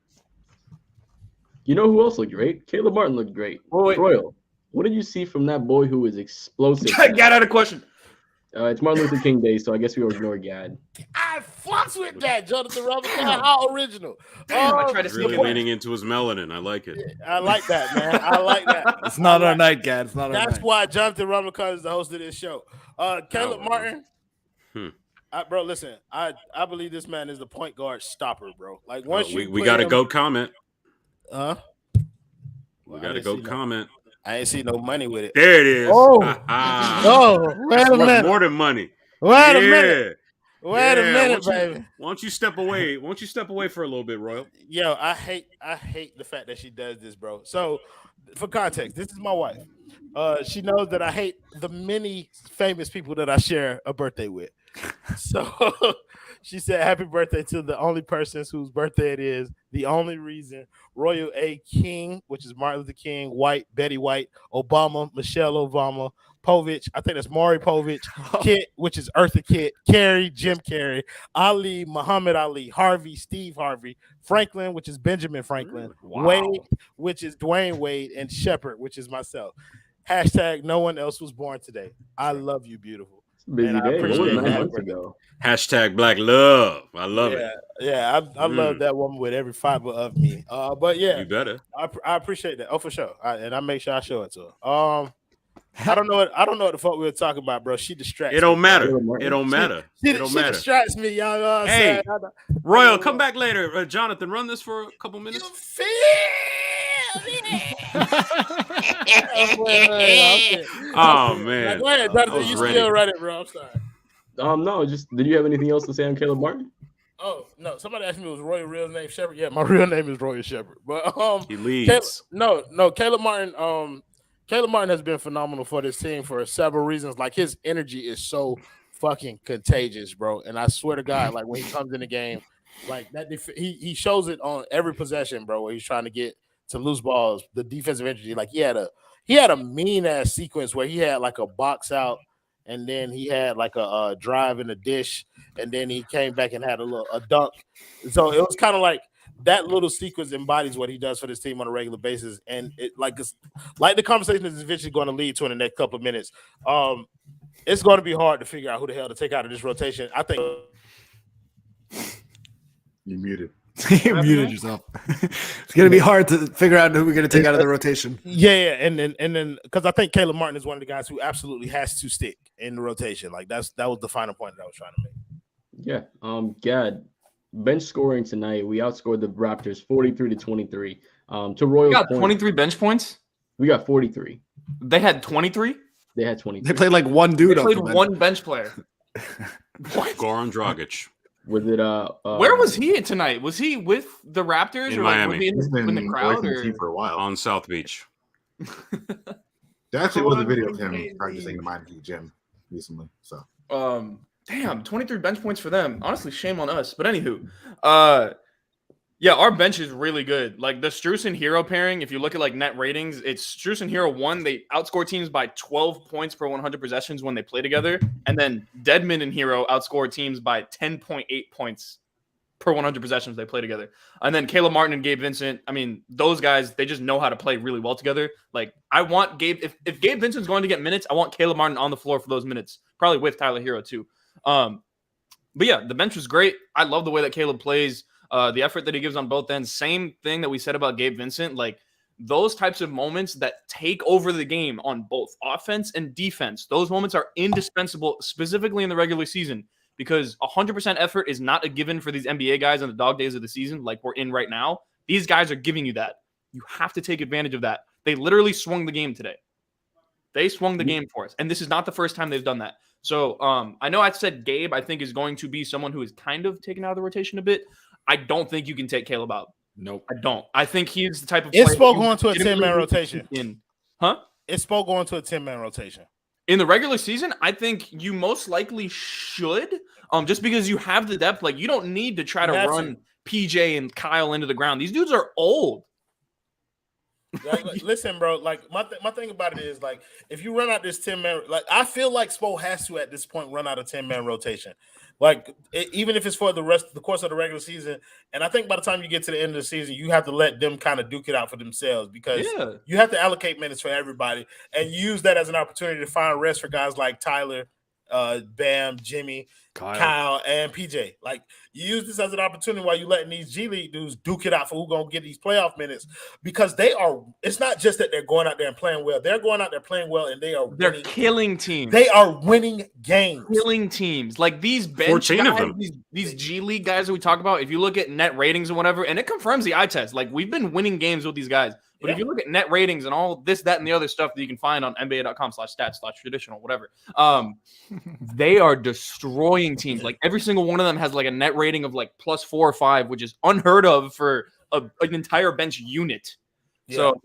You know who else looked great? Caleb Martin looked great. Royal, what did you see from that boy who was explosive? Get out of question. It's Martin Luther King Day, so I guess we will ignore Gad. I fucks with that, Jonathan Robinson. How original. I tried to Really leaning into his melanin. I like it. I like that, man. I like that. It's not our night, Gad. It's not our night. That's why Jonathan Robinson is the host of this show. Caleb Martin. Bro, listen. I believe this man is the point guard stopper, bro. Like once we got a GOAT comment. We got a GOAT comment. I ain't see no money with it. There it is. Oh, wait a Worth minute. more than money. Wait a minute. Wait a minute, baby. Why don't you step away? Why don't you step away for a little bit, Royal? Yo, I hate the fact that she does this, bro. So, for context, this is my wife. She knows that I hate the many famous people that I share a birthday with. So she said, "Happy birthday to the only person whose birthday it is. The only reason Royal A. King, which is Martin Luther King, White, Betty White, Obama, Michelle Obama, Povich, I think that's Maury Povich, Kit, which is Eartha Kitt, Carey, Jim Carey, Ali, Muhammad Ali, Harvey, Steve Harvey, Franklin, which is Benjamin Franklin, Wade, which is Dwayne Wade, and Shepard, which is myself. Hashtag no one else was born today. I love you, beautiful." Busy day. appreciate 9 that. months ago. Hashtag Black Love. I love it. Yeah, I love that woman with every fiber of me. But yeah, You better. I appreciate that. Oh, for sure. And I make sure I show it to her. I don't know what the fuck we were talking about, bro. She distracts. It don't me. matter. It don't matter. It don't She matter. distracts me, y'all. Know what I'm Hey, saying? Royal, come back later. Jonathan, run this for a couple You minutes. feel me? Oh man, Go ahead, I Jonathan. was You ready. still running, bro. I'm sorry. No, just did you have anything else to say on Caleb Martin? Oh no! Somebody asked me, was Roy's real name Shepard? Yeah, my real name is Roy Shepard. But He leads. Caleb Martin. Caleb Martin has been phenomenal for this team for several reasons. Like his energy is so fucking contagious, bro. And I swear to God, like when he comes in the game, like that, he shows it on every possession, bro. Where he's trying to get to loose balls, the defensive energy. Like he had a mean ass sequence where he had like a box out. And then he had like a drive and a dish, and then he came back and had a dunk. So it was kind of like that little sequence embodies what he does for this team on a regular basis, and it like the conversation is eventually going to lead to in the next couple of minutes. It's going to be hard to figure out who the hell to take out of this rotation. I think You muted. You muted yourself. It's gonna be hard to figure out who we're gonna take out of the rotation. Yeah, and then because I think Caleb Martin is one of the guys who absolutely has to stick in the rotation. Like that was the final point that I was trying to make. Yeah. Gad, bench scoring tonight. We outscored the Raptors 43-23. To Royals, We got 23 bench points. We got 43. They had 23. They had 23. They played like one dude. They played one bench player. What? Goran Dragic. Was it Where was he tonight? Was he with the Raptors In or Miami. was he in the crowd? away from the Or? team for a while. On South Beach. There actually was a video of him practicing the Miami Heat gym recently. So Damn, 23 bench points for them. Honestly, shame on us. But anywho, yeah, our bench is really good. Like the Strus and Herro pairing, if you look at like net ratings, it's Strus and Herro 1. They outscore teams by 12 points per 100 possessions when they play together. And then Dedmon and Herro outscore teams by 10.8 points per 100 possessions they play together. And then Caleb Martin and Gabe Vincent, I mean, those guys, they just know how to play really well together. Like I want Gabe, if Gabe Vincent's going to get minutes, I want Caleb Martin on the floor for those minutes, probably with Tyler Herro too. But yeah, the bench was great. I love the way that Caleb plays. The effort that he gives on both ends. Same thing that we said about Gabe Vincent. Like those types of moments that take over the game on both offense and defense. Those moments are indispensable, specifically in the regular season, because 100% effort is not a given for these NBA guys on the dog days of the season like we're in right now. These guys are giving you that. You have to take advantage of that. They literally swung the game today. They swung the game for us. And this is not the first time they've done that. So I know I said Gabe, I think, is going to be someone who is kind of taken out of the rotation a bit. I don't think you can take Caleb out. Nope. I don't. I think he's the type of It's player Spo going to a 10-man rotation. Huh? It's Spo going to a 10-man rotation. In the regular season, I think you most likely should. Just because you have the depth. Like, you don't need to try to run PJ and Kyle into the ground. These dudes are old. Like, listen, bro. Like my thing about it is like if you run out this 10-man, like I feel like Spo has to at this point run out a 10-man rotation. Like even if it's for the course of the regular season, and I think by the time you get to the end of the season, you have to let them kind of duke it out for themselves because you have to allocate minutes for everybody and use that as an opportunity to find rest for guys like Tyler, Bam, Jimmy, Kyle, and PJ. Like you use this as an opportunity while you letting these G League dudes duke it out for who's gonna get these playoff minutes because it's not just that they're going out there and playing well. They're going out there playing well and they're killing teams. They are winning games. Killing teams. Like these bench guys, these G League guys that we talk about, if you look at net ratings and whatever, and it confirms the eye test. Like we've been winning games with these guys. But if you look at net ratings and all this, that, and the other stuff that you can find on NBA.com/stats/traditional, whatever, they are destroying teams. Like every single one of them has like a net rating of like +4 or 5, which is unheard of for an entire bench unit. Yeah. So,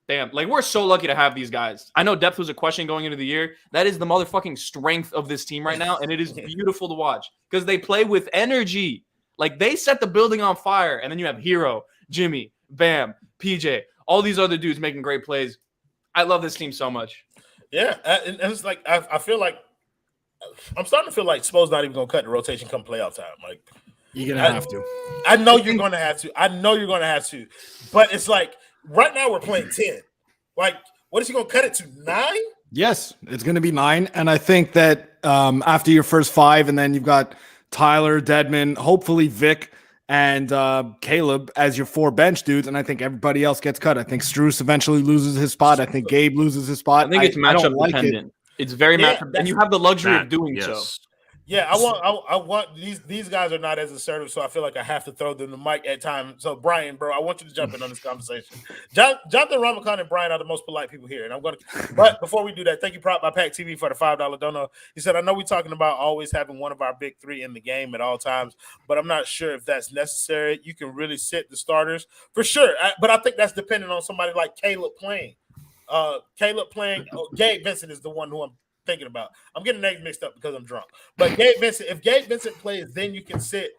damn, like we're so lucky to have these guys. I know depth was a question going into the year. That is the motherfucking strength of this team right now, and it is beautiful to watch because they play with energy. Like they set the building on fire, and then you have Herro, Jimmy, Bam, PJ. All these other dudes making great plays. I love this team so much. Yeah, and it's like I feel like I'm starting to feel like Spo's not even gonna cut the rotation come playoff time. Like you're gonna have to. I know you're gonna have to. But it's like right now we're playing 10. Like, what is he gonna cut it to 9? Yes, it's gonna be 9. And I think that after your first 5, and then you've got Tyler, Dedmon, hopefully Vic, and Caleb as your 4 bench dudes, and I think everybody else gets cut. I think Strus eventually loses his spot. I think Gabe loses his spot. I think it's matchup dependent. It's very matchup, and you have the luxury of doing so. Yeah, I want these guys are not as assertive, so I feel like I have to throw them the mic at times. So Brian, bro, I want you to jump in on this conversation. Jonathan Ramakan and Brian are the most polite people here, and I'm gonna. But before we do that, thank you, Prop by Pack TV for the $5 dono. He said, "I know we're talking about always having one of our big 3 in the game at all times, but I'm not sure if that's necessary. You can really sit the starters for sure, but I think that's dependent on somebody like Caleb playing. Gabe Vincent is the one who I'm thinking about. I'm getting names mixed up because I'm drunk. But if Gabe Vincent plays, then you can sit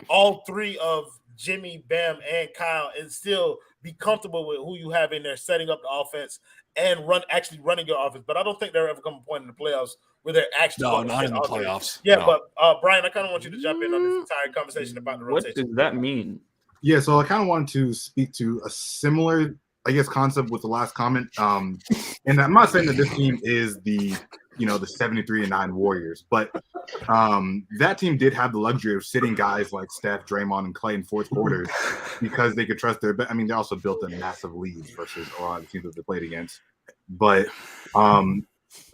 all 3 of Jimmy, Bam, and Kyle and still be comfortable with who you have in there setting up the offense and running your offense. But I don't think there ever come a point in the playoffs where they're actually not in the playoffs. Yeah, no. But Brian, I kind of want you to jump in on this entire conversation about the rotation. What does that mean? Yeah, so I kind of wanted to speak to a similar, I guess, concept with the last comment. And I'm not saying that this team is the the 73-9 Warriors. But that team did have the luxury of sitting guys like Steph, Draymond, and Clay in fourth quarters because they could trust their. I mean, they also built a massive leads versus a lot of the teams that they played against. But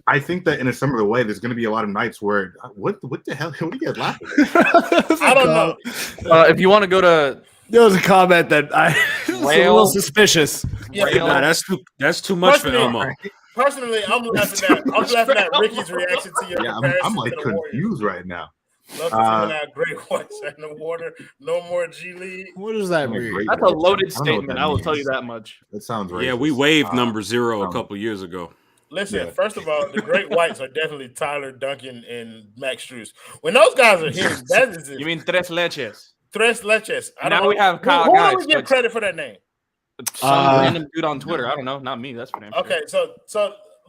I think that in a similar way, there's going to be a lot of nights where what the hell? What are you guys laughing at? I don't know. If you want to go to, There was a comment that I was a little suspicious. Yeah, Nah, that's too much for Elmo. Personally, I'm laughing at Ricky's reaction to your comparison. I'm like to the Warriors. confused right now. Love to see that great whites in the water. No more G League. What does that mean? that's a loaded I don't know what statement. that I will means. tell you that much. That sounds racist. Yeah, we waived number 0 a couple years ago. Listen, first of all, the great whites are definitely Tyler Duncan and Max Strus. When those guys are here, that is You mean tres leches? Tres Leches. Now we have Kyle Who Guys, do we give but- credit for that name? Some random dude on Twitter. I don't know. Not me. That's for damn sure. Okay, so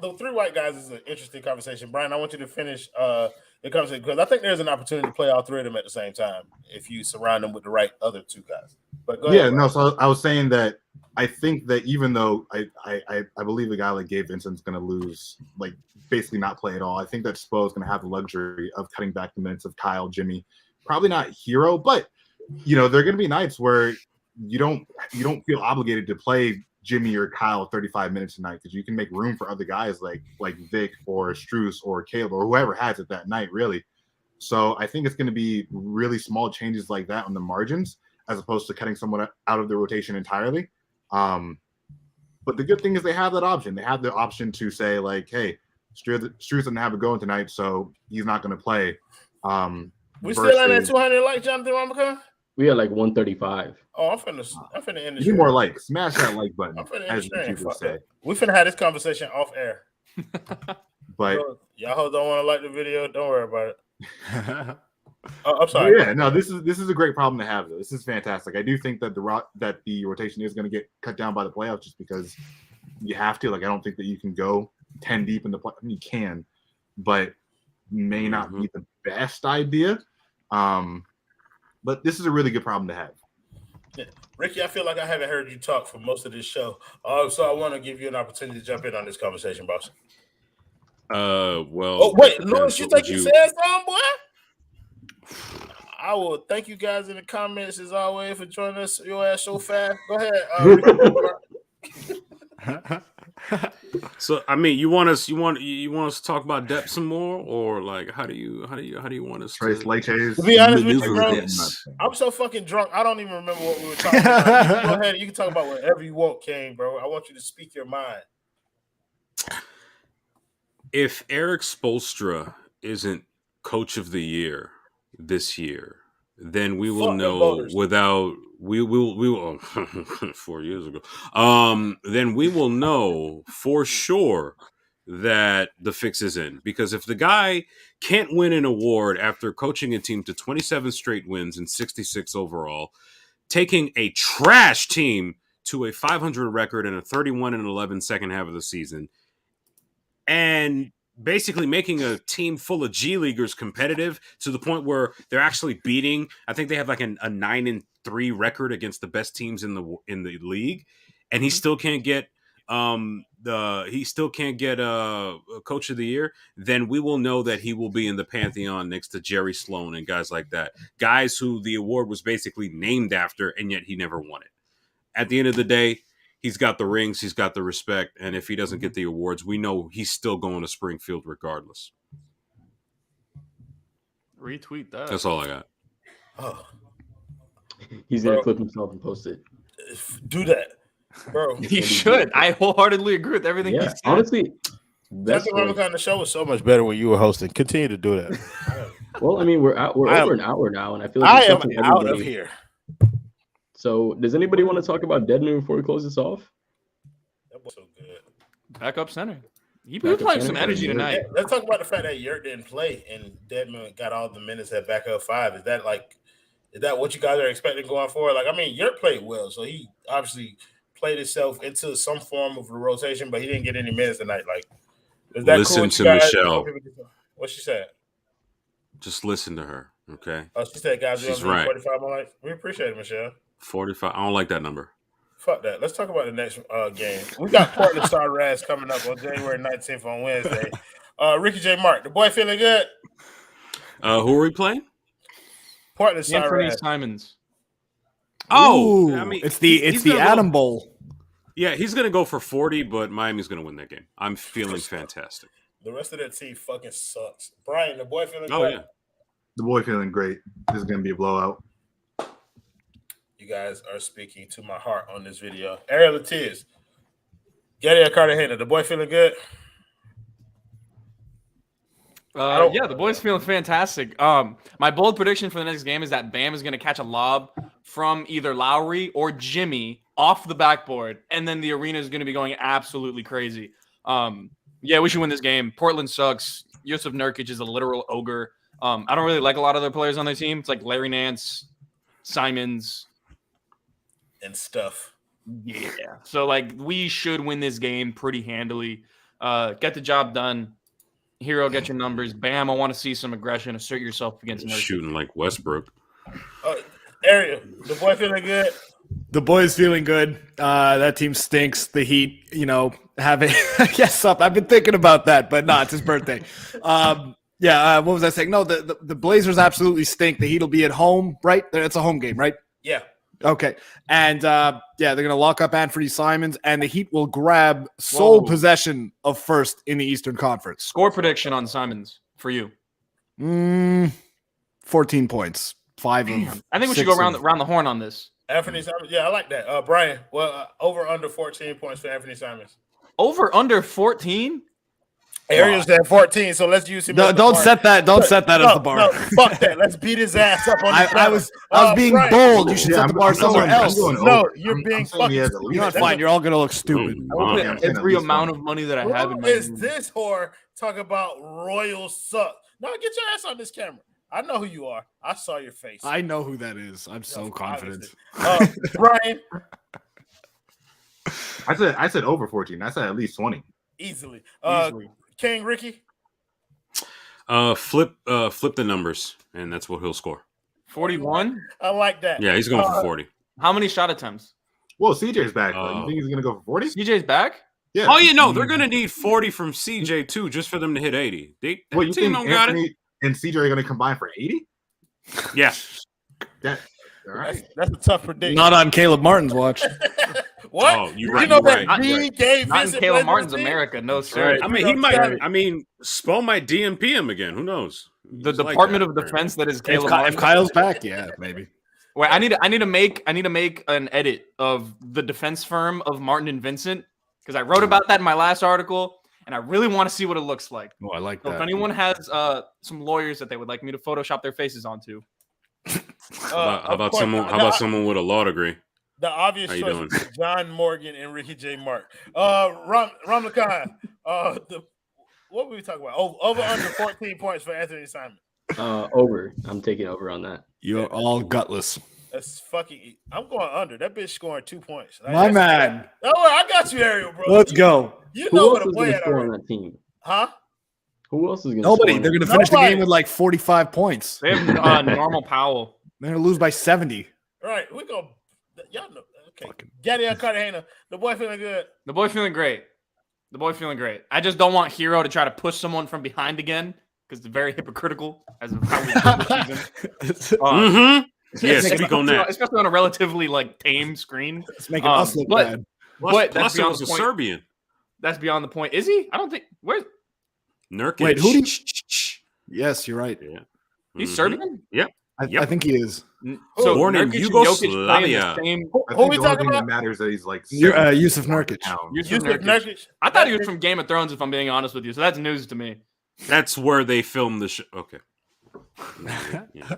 the three white guys is an interesting conversation. Brian, I want you to finish the conversation because I think there's an opportunity to play all three of them at the same time if you surround them with the right other two guys. But go ahead, Brian. So I was saying that I think that even though I believe a guy like Gabe Vincent's going to lose, like basically not play at all, I think that Spo is going to have the luxury of cutting back the minutes of Kyle, Jimmy, probably not Herro, but there are going to be nights where you don't feel obligated to play Jimmy or Kyle 35 minutes a night because you can make room for other guys like Vic or Strus or Caleb or whoever has it that night, really. So I think it's going to be really small changes like that on the margins as opposed to cutting someone out of the rotation entirely. But the good thing is they have that option. They have the option to say like, hey, Strus doesn't have a going tonight, so he's not going to play. We still on that 200 like Jonathan Ramadan? We had like 135. Oh, I'm finna end the Need more likes. Smash that like button. I'm finna as end the the people say. We finna have this conversation off air. But So, y'all don't want to like the video. Don't worry about it. I'm sorry. yeah, no, this is a great problem to have. Though. This is fantastic. I do think that the rotation is going to get cut down by the playoffs just because you have to. Like, I don't think that you can go 10 deep in the play. I mean, you can, but may not be the best idea. But this is a really good problem to have. Yeah. Ricky, I feel like I haven't heard you talk for most of this show. So I want to give you an opportunity to jump in on this conversation, boss. Well. Oh, wait, Lewis, you think you said something, boy? I will thank you guys in the comments as always for joining us. Your ass so fast. Go ahead. So I mean, you want us to talk about depth some more, or like how do you want us Trace Leches. To be honest with you, maneuver bro, this? I'm so fucking drunk. I don't even remember what we were talking about. You can go ahead. You can talk about whatever you want, Kane, bro. I want you to speak your mind. If Eric Spoelstra isn't coach of the year this year, then we will Fuck them know voters. without we will 4 years ago. Then we will know for sure that the fix is in, because if the guy can't win an award after coaching a team to 27 straight wins and 66 overall, taking a trash team to a 500 record and a 31-11 second half of the season, and basically making a team full of G Leaguers competitive to the point where they're actually beating. I think they have like a 9-3 record against the best teams in the league, and he still can't get a coach of the year. Then we will know that he will be in the pantheon next to Jerry Sloan and guys like that, guys who the award was basically named after, and yet he never won it. At the end of the day, he's got the rings, he's got the respect, and if he doesn't get the awards, we know he's still going to Springfield regardless. Retweet that. That's all I got. Oh, He's going to clip himself and post it. do that, bro. He should. I wholeheartedly agree with everything he Yeah, said. honestly. Best Jonathan Ramadan, the show was so much better when you were hosting. Continue to do that. Well, I mean, we're over an hour now, and I feel like I it's am something out of everybody- here. So, does anybody want to talk about Deadman before we close this off? That was so good. Backup center. He Backup was playing some center. energy Yeah. tonight. Let's talk about the fact that Yurt didn't play and Deadman got all the minutes at backup 5. Is that what you guys are expecting going forward? Like, I mean, Yurt played well, so he obviously played himself into some form of a rotation, but he didn't get any minutes tonight. Like, is that Listen cool with to you guys? Michelle. What she said? Just listen to her, okay? Oh, she said, guys, we She's don't need right. 45 more likes. We appreciate it, Michelle. 45. I don't like that number. Fuck that. Let's talk about the next game. We got Portland Star Raz coming up on January 19th on Wednesday. Ricky J. Mark, the boy feeling good. Who are we playing? Portland Anthony Cyrus. Simons. Oh, Ooh, I mean, it's he's the gonna Atom go, Bowl. Yeah, he's gonna go for 40, but Miami's gonna win that game. I'm feeling fantastic. The rest of that team fucking sucks. Brian, the boy feeling Oh good. yeah. The boy feeling great. This is gonna be a blowout. You guys are speaking to my heart on this video. Ariel Latiz. Getty Cartagena, the boy feeling good. Yeah, the boys feeling fantastic. My bold prediction for the next game is that Bam is going to catch a lob from either Lowry or Jimmy off the backboard, and then the arena is going to be going absolutely crazy. Yeah, we should win this game. Portland sucks. Yusuf Nurkic is a literal ogre. I don't really like a lot of their players on their team. It's like Larry Nance, Simons, and stuff. Yeah. So, like, we should win this game pretty handily. Get the job done. Herro, get your numbers. Bam, I want to see some aggression. Assert yourself against Nurkic. Shooting like Westbrook. Ariel, the boy feeling good. The boys feeling good. That team stinks. The Heat, have it. Yes, I've been thinking about that, but no, it's his birthday. What was I saying? No, the Blazers absolutely stink. The Heat will be at home, right? It's a home game, right? Yeah. Okay. And they're going to lock up Anthony Simons, and the Heat will grab sole possession of first in the Eastern Conference. Score prediction on Simons for you. 14 points. 5 of I think we should go around the horn on this. Anthony Simons. Yeah, I like that. Brian, over under 14 points for Anthony Simons. Over under 14? Ariel's at 14, so let's use him. Don't set that. Don't set that as the bar. No, fuck that. Let's beat his ass up on the I was being Brian. bold. You should set the bar somewhere else. No, you're being fucking You're not fine. You're all gonna look stupid. Every amount of money that I have in my is this whore talk about royal suck? No, get your ass on this camera. I know who you are. I saw your face. I know who that is. I'm so confident. Brian. I said over 14. I said at least 20. Easily. King Ricky. Flip the numbers, and that's what he'll score. 41? I like that. Yeah, he's going for 40. How many shot attempts? Well, CJ's back. You think he's going to go for 40? CJ's back? Yeah. Oh, they're going to need 40 from CJ, too, just for them to hit 80. You think Anthony and CJ are going to combine for 80? Yeah. All right. That's a tough prediction. Not on Caleb Martin's watch. What? Oh, you're right. You know that Gabe Not in Vincent Caleb Martin's team? America, no sir. I mean, he might. I mean, Spo might DMP him again. Who knows? The Department of Defense that is Caleb Martin. If Kyle's back, yeah, maybe. Wait, I need to make an edit of the defense firm of Martin and Vincent because I wrote about that in my last article, and I really want to see what it looks like. Oh, I like So that. if anyone has some lawyers that they would like me to Photoshop their faces onto, how about someone with a law degree? The obvious How you choice doing? is John Morgan and Ricky J. Mark. Ramlakan, what were we talking about? Over under 14 points for Anthony Simon. Over. I'm taking over on that. You're all gutless. That's fucking. I'm going under. That bitch scoring 2 points. My man. Oh, I got you, Ariel, bro. Let's go. You Who know else what to is play going to at score on already. that team? Huh? Who else is going to Nobody. score? They're going to finish the Nobody. game with like 45 points. they have normal Powell. They're going to lose by 70. All right, we go. Y'all know. Okay. Gaddy Cartagena. The boy feeling good. The boy feeling great. I just don't want Herro to try to push someone from behind again because it's very hypocritical as of how we do this season. Yeah, speak on that. Especially on a relatively tame screen. It's making us look bad. But Plus, that's it beyond was the a point. Serbian. That's beyond the point. Is he? I don't think. Where? Nurkic. Wait, who do you... Yes, you're right. Yeah. He's Serbian? Yep. I think he is. So Born in Nurkic and Jokic play in Yugoslavia. the same. I Who think we the only talking thing about? that matters that he's like Yusuf Nurkic. Yusuf Yusuf Nurkic. Nurkic. I thought he was from Game of Thrones, if I'm being honest with you. So that's news to me. That's where they filmed the show. Okay. Yeah.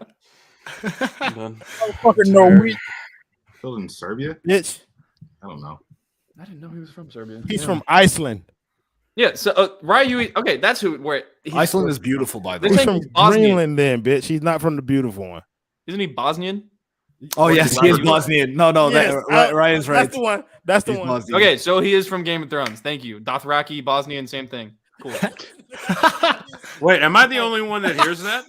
I'm done. Fucking Norwegian. Still in Serbia? Bitch. I don't know. I didn't know he was from Serbia. He's from Iceland. Yeah. So Ryu. Okay, that's who. Where Iceland is beautiful, by the This way. He's ain't from Bosnian. Greenland, then, bitch. He's not from the beautiful one. Isn't he Bosnian? Oh, yes, he is Bosnian. No, Yes, Ryan's right. That's the one. That's the He's one. Bosnian. Okay, so he is from Game of Thrones. Thank you. Dothraki, Bosnian, same thing. Cool. Wait, am I the only one that hears that?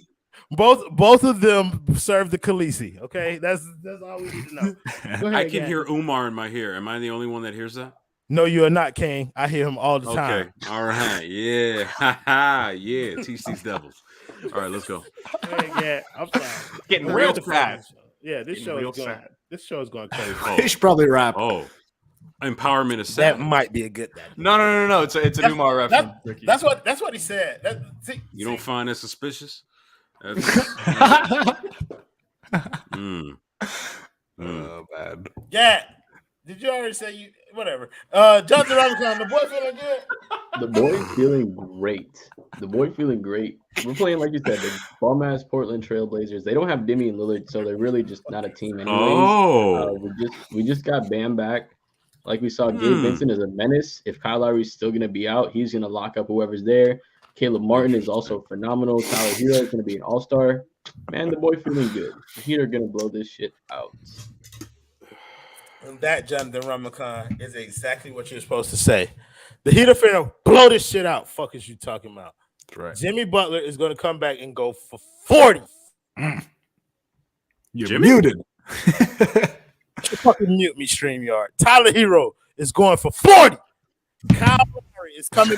Both of them serve the Khaleesi. Okay, that's all we need to know. Go ahead, I can Gab. hear Umar in my ear. Am I the only one that hears that? No, you are not, King. I hear him all the time. Okay. All right. Yeah. Ha ha. Yeah. Teach these devils. All right, let's go. Yeah, I'm sorry. Getting We're real at the sad. Yeah, this Getting show real is going. sad. This show is going crazy. You should probably wrap. Oh, empowerment is That sad. might be a good thing. No. It's a Numar reference. Ricky. That's what he said. You don't find that suspicious? That's, Oh man. Yeah. Did you already say you? Whatever. Jonathan Robinson, the boy feeling good. The boy feeling great. The boy feeling great. We're playing, like you said, the bum ass Portland Trailblazers. They don't have Damian Lillard, so they're really just not a team anyways. Oh. We just got Bam back. Like we saw, Gabe Vincent is a menace. If Kyle Lowry's still gonna be out, he's gonna lock up whoever's there. Caleb Martin is also phenomenal. Tyler Herro is gonna be an all-star. Man, the boy feeling good. The Heat are gonna blow this shit out. And that, Jonathan Ramadan, is exactly what you're supposed to say. The Heat are finna blow this shit out. Fuck is you talking about? That's right. Jimmy Butler is going to come back and go for 40. You're Jimmy? muted. Fucking mute me, StreamYard. Tyler Herro is going for 40. Kyle Lowry is coming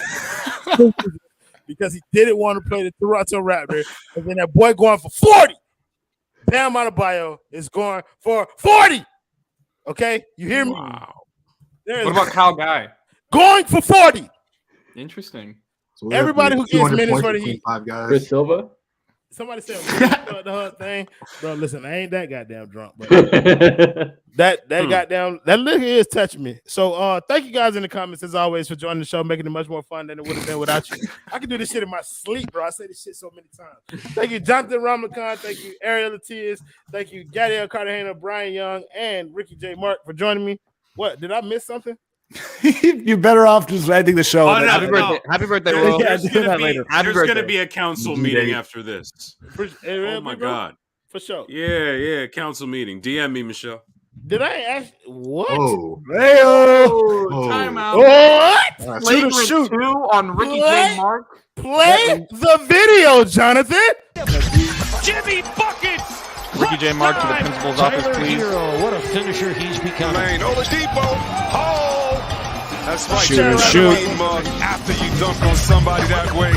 because he didn't want to play the Toronto Raptors. And then that boy going for 40. Bam Adebayo is going for 40. Okay, you hear me? Wow. What about Kyle Guy? Going for 40. Interesting. So Everybody who gets minutes for the Heat. Five guys. Chris Silva. Somebody said the whole thing, bro. Listen, I ain't that goddamn drunk, but that goddamn that liquor is touching me. So, thank you guys in the comments as always for joining the show, making it much more fun than it would have been without you. I can do this shit in my sleep, bro. I say this shit so many times. Thank you, Jonathan Ramadan. Thank you, Ariel Latias. Thank you, Gadiel Cartagena, Brian Young, and Ricky J. Mark for joining me. What did I miss something? You're better off just ending the show. Oh, no, Happy birthday, no. Happy birthday, There's, Will. there's do that gonna later. be, Happy there's birthday. gonna be a council meeting after this. Oh my god. For sure. Yeah, council meeting. DM me, Michelle. Did I ask what? Oh, Hey-o. Timeout. What? Flagrant 2 on Ricky J. Mark. Play the video, Jonathan. Jimmy buckets. Ricky J. Mark to the principal's office, please. Herro, what a finisher he's becoming. Lane, Oladipo. Oh, that's right. Shoot, You better shoot. be mug after you dunk on somebody that way.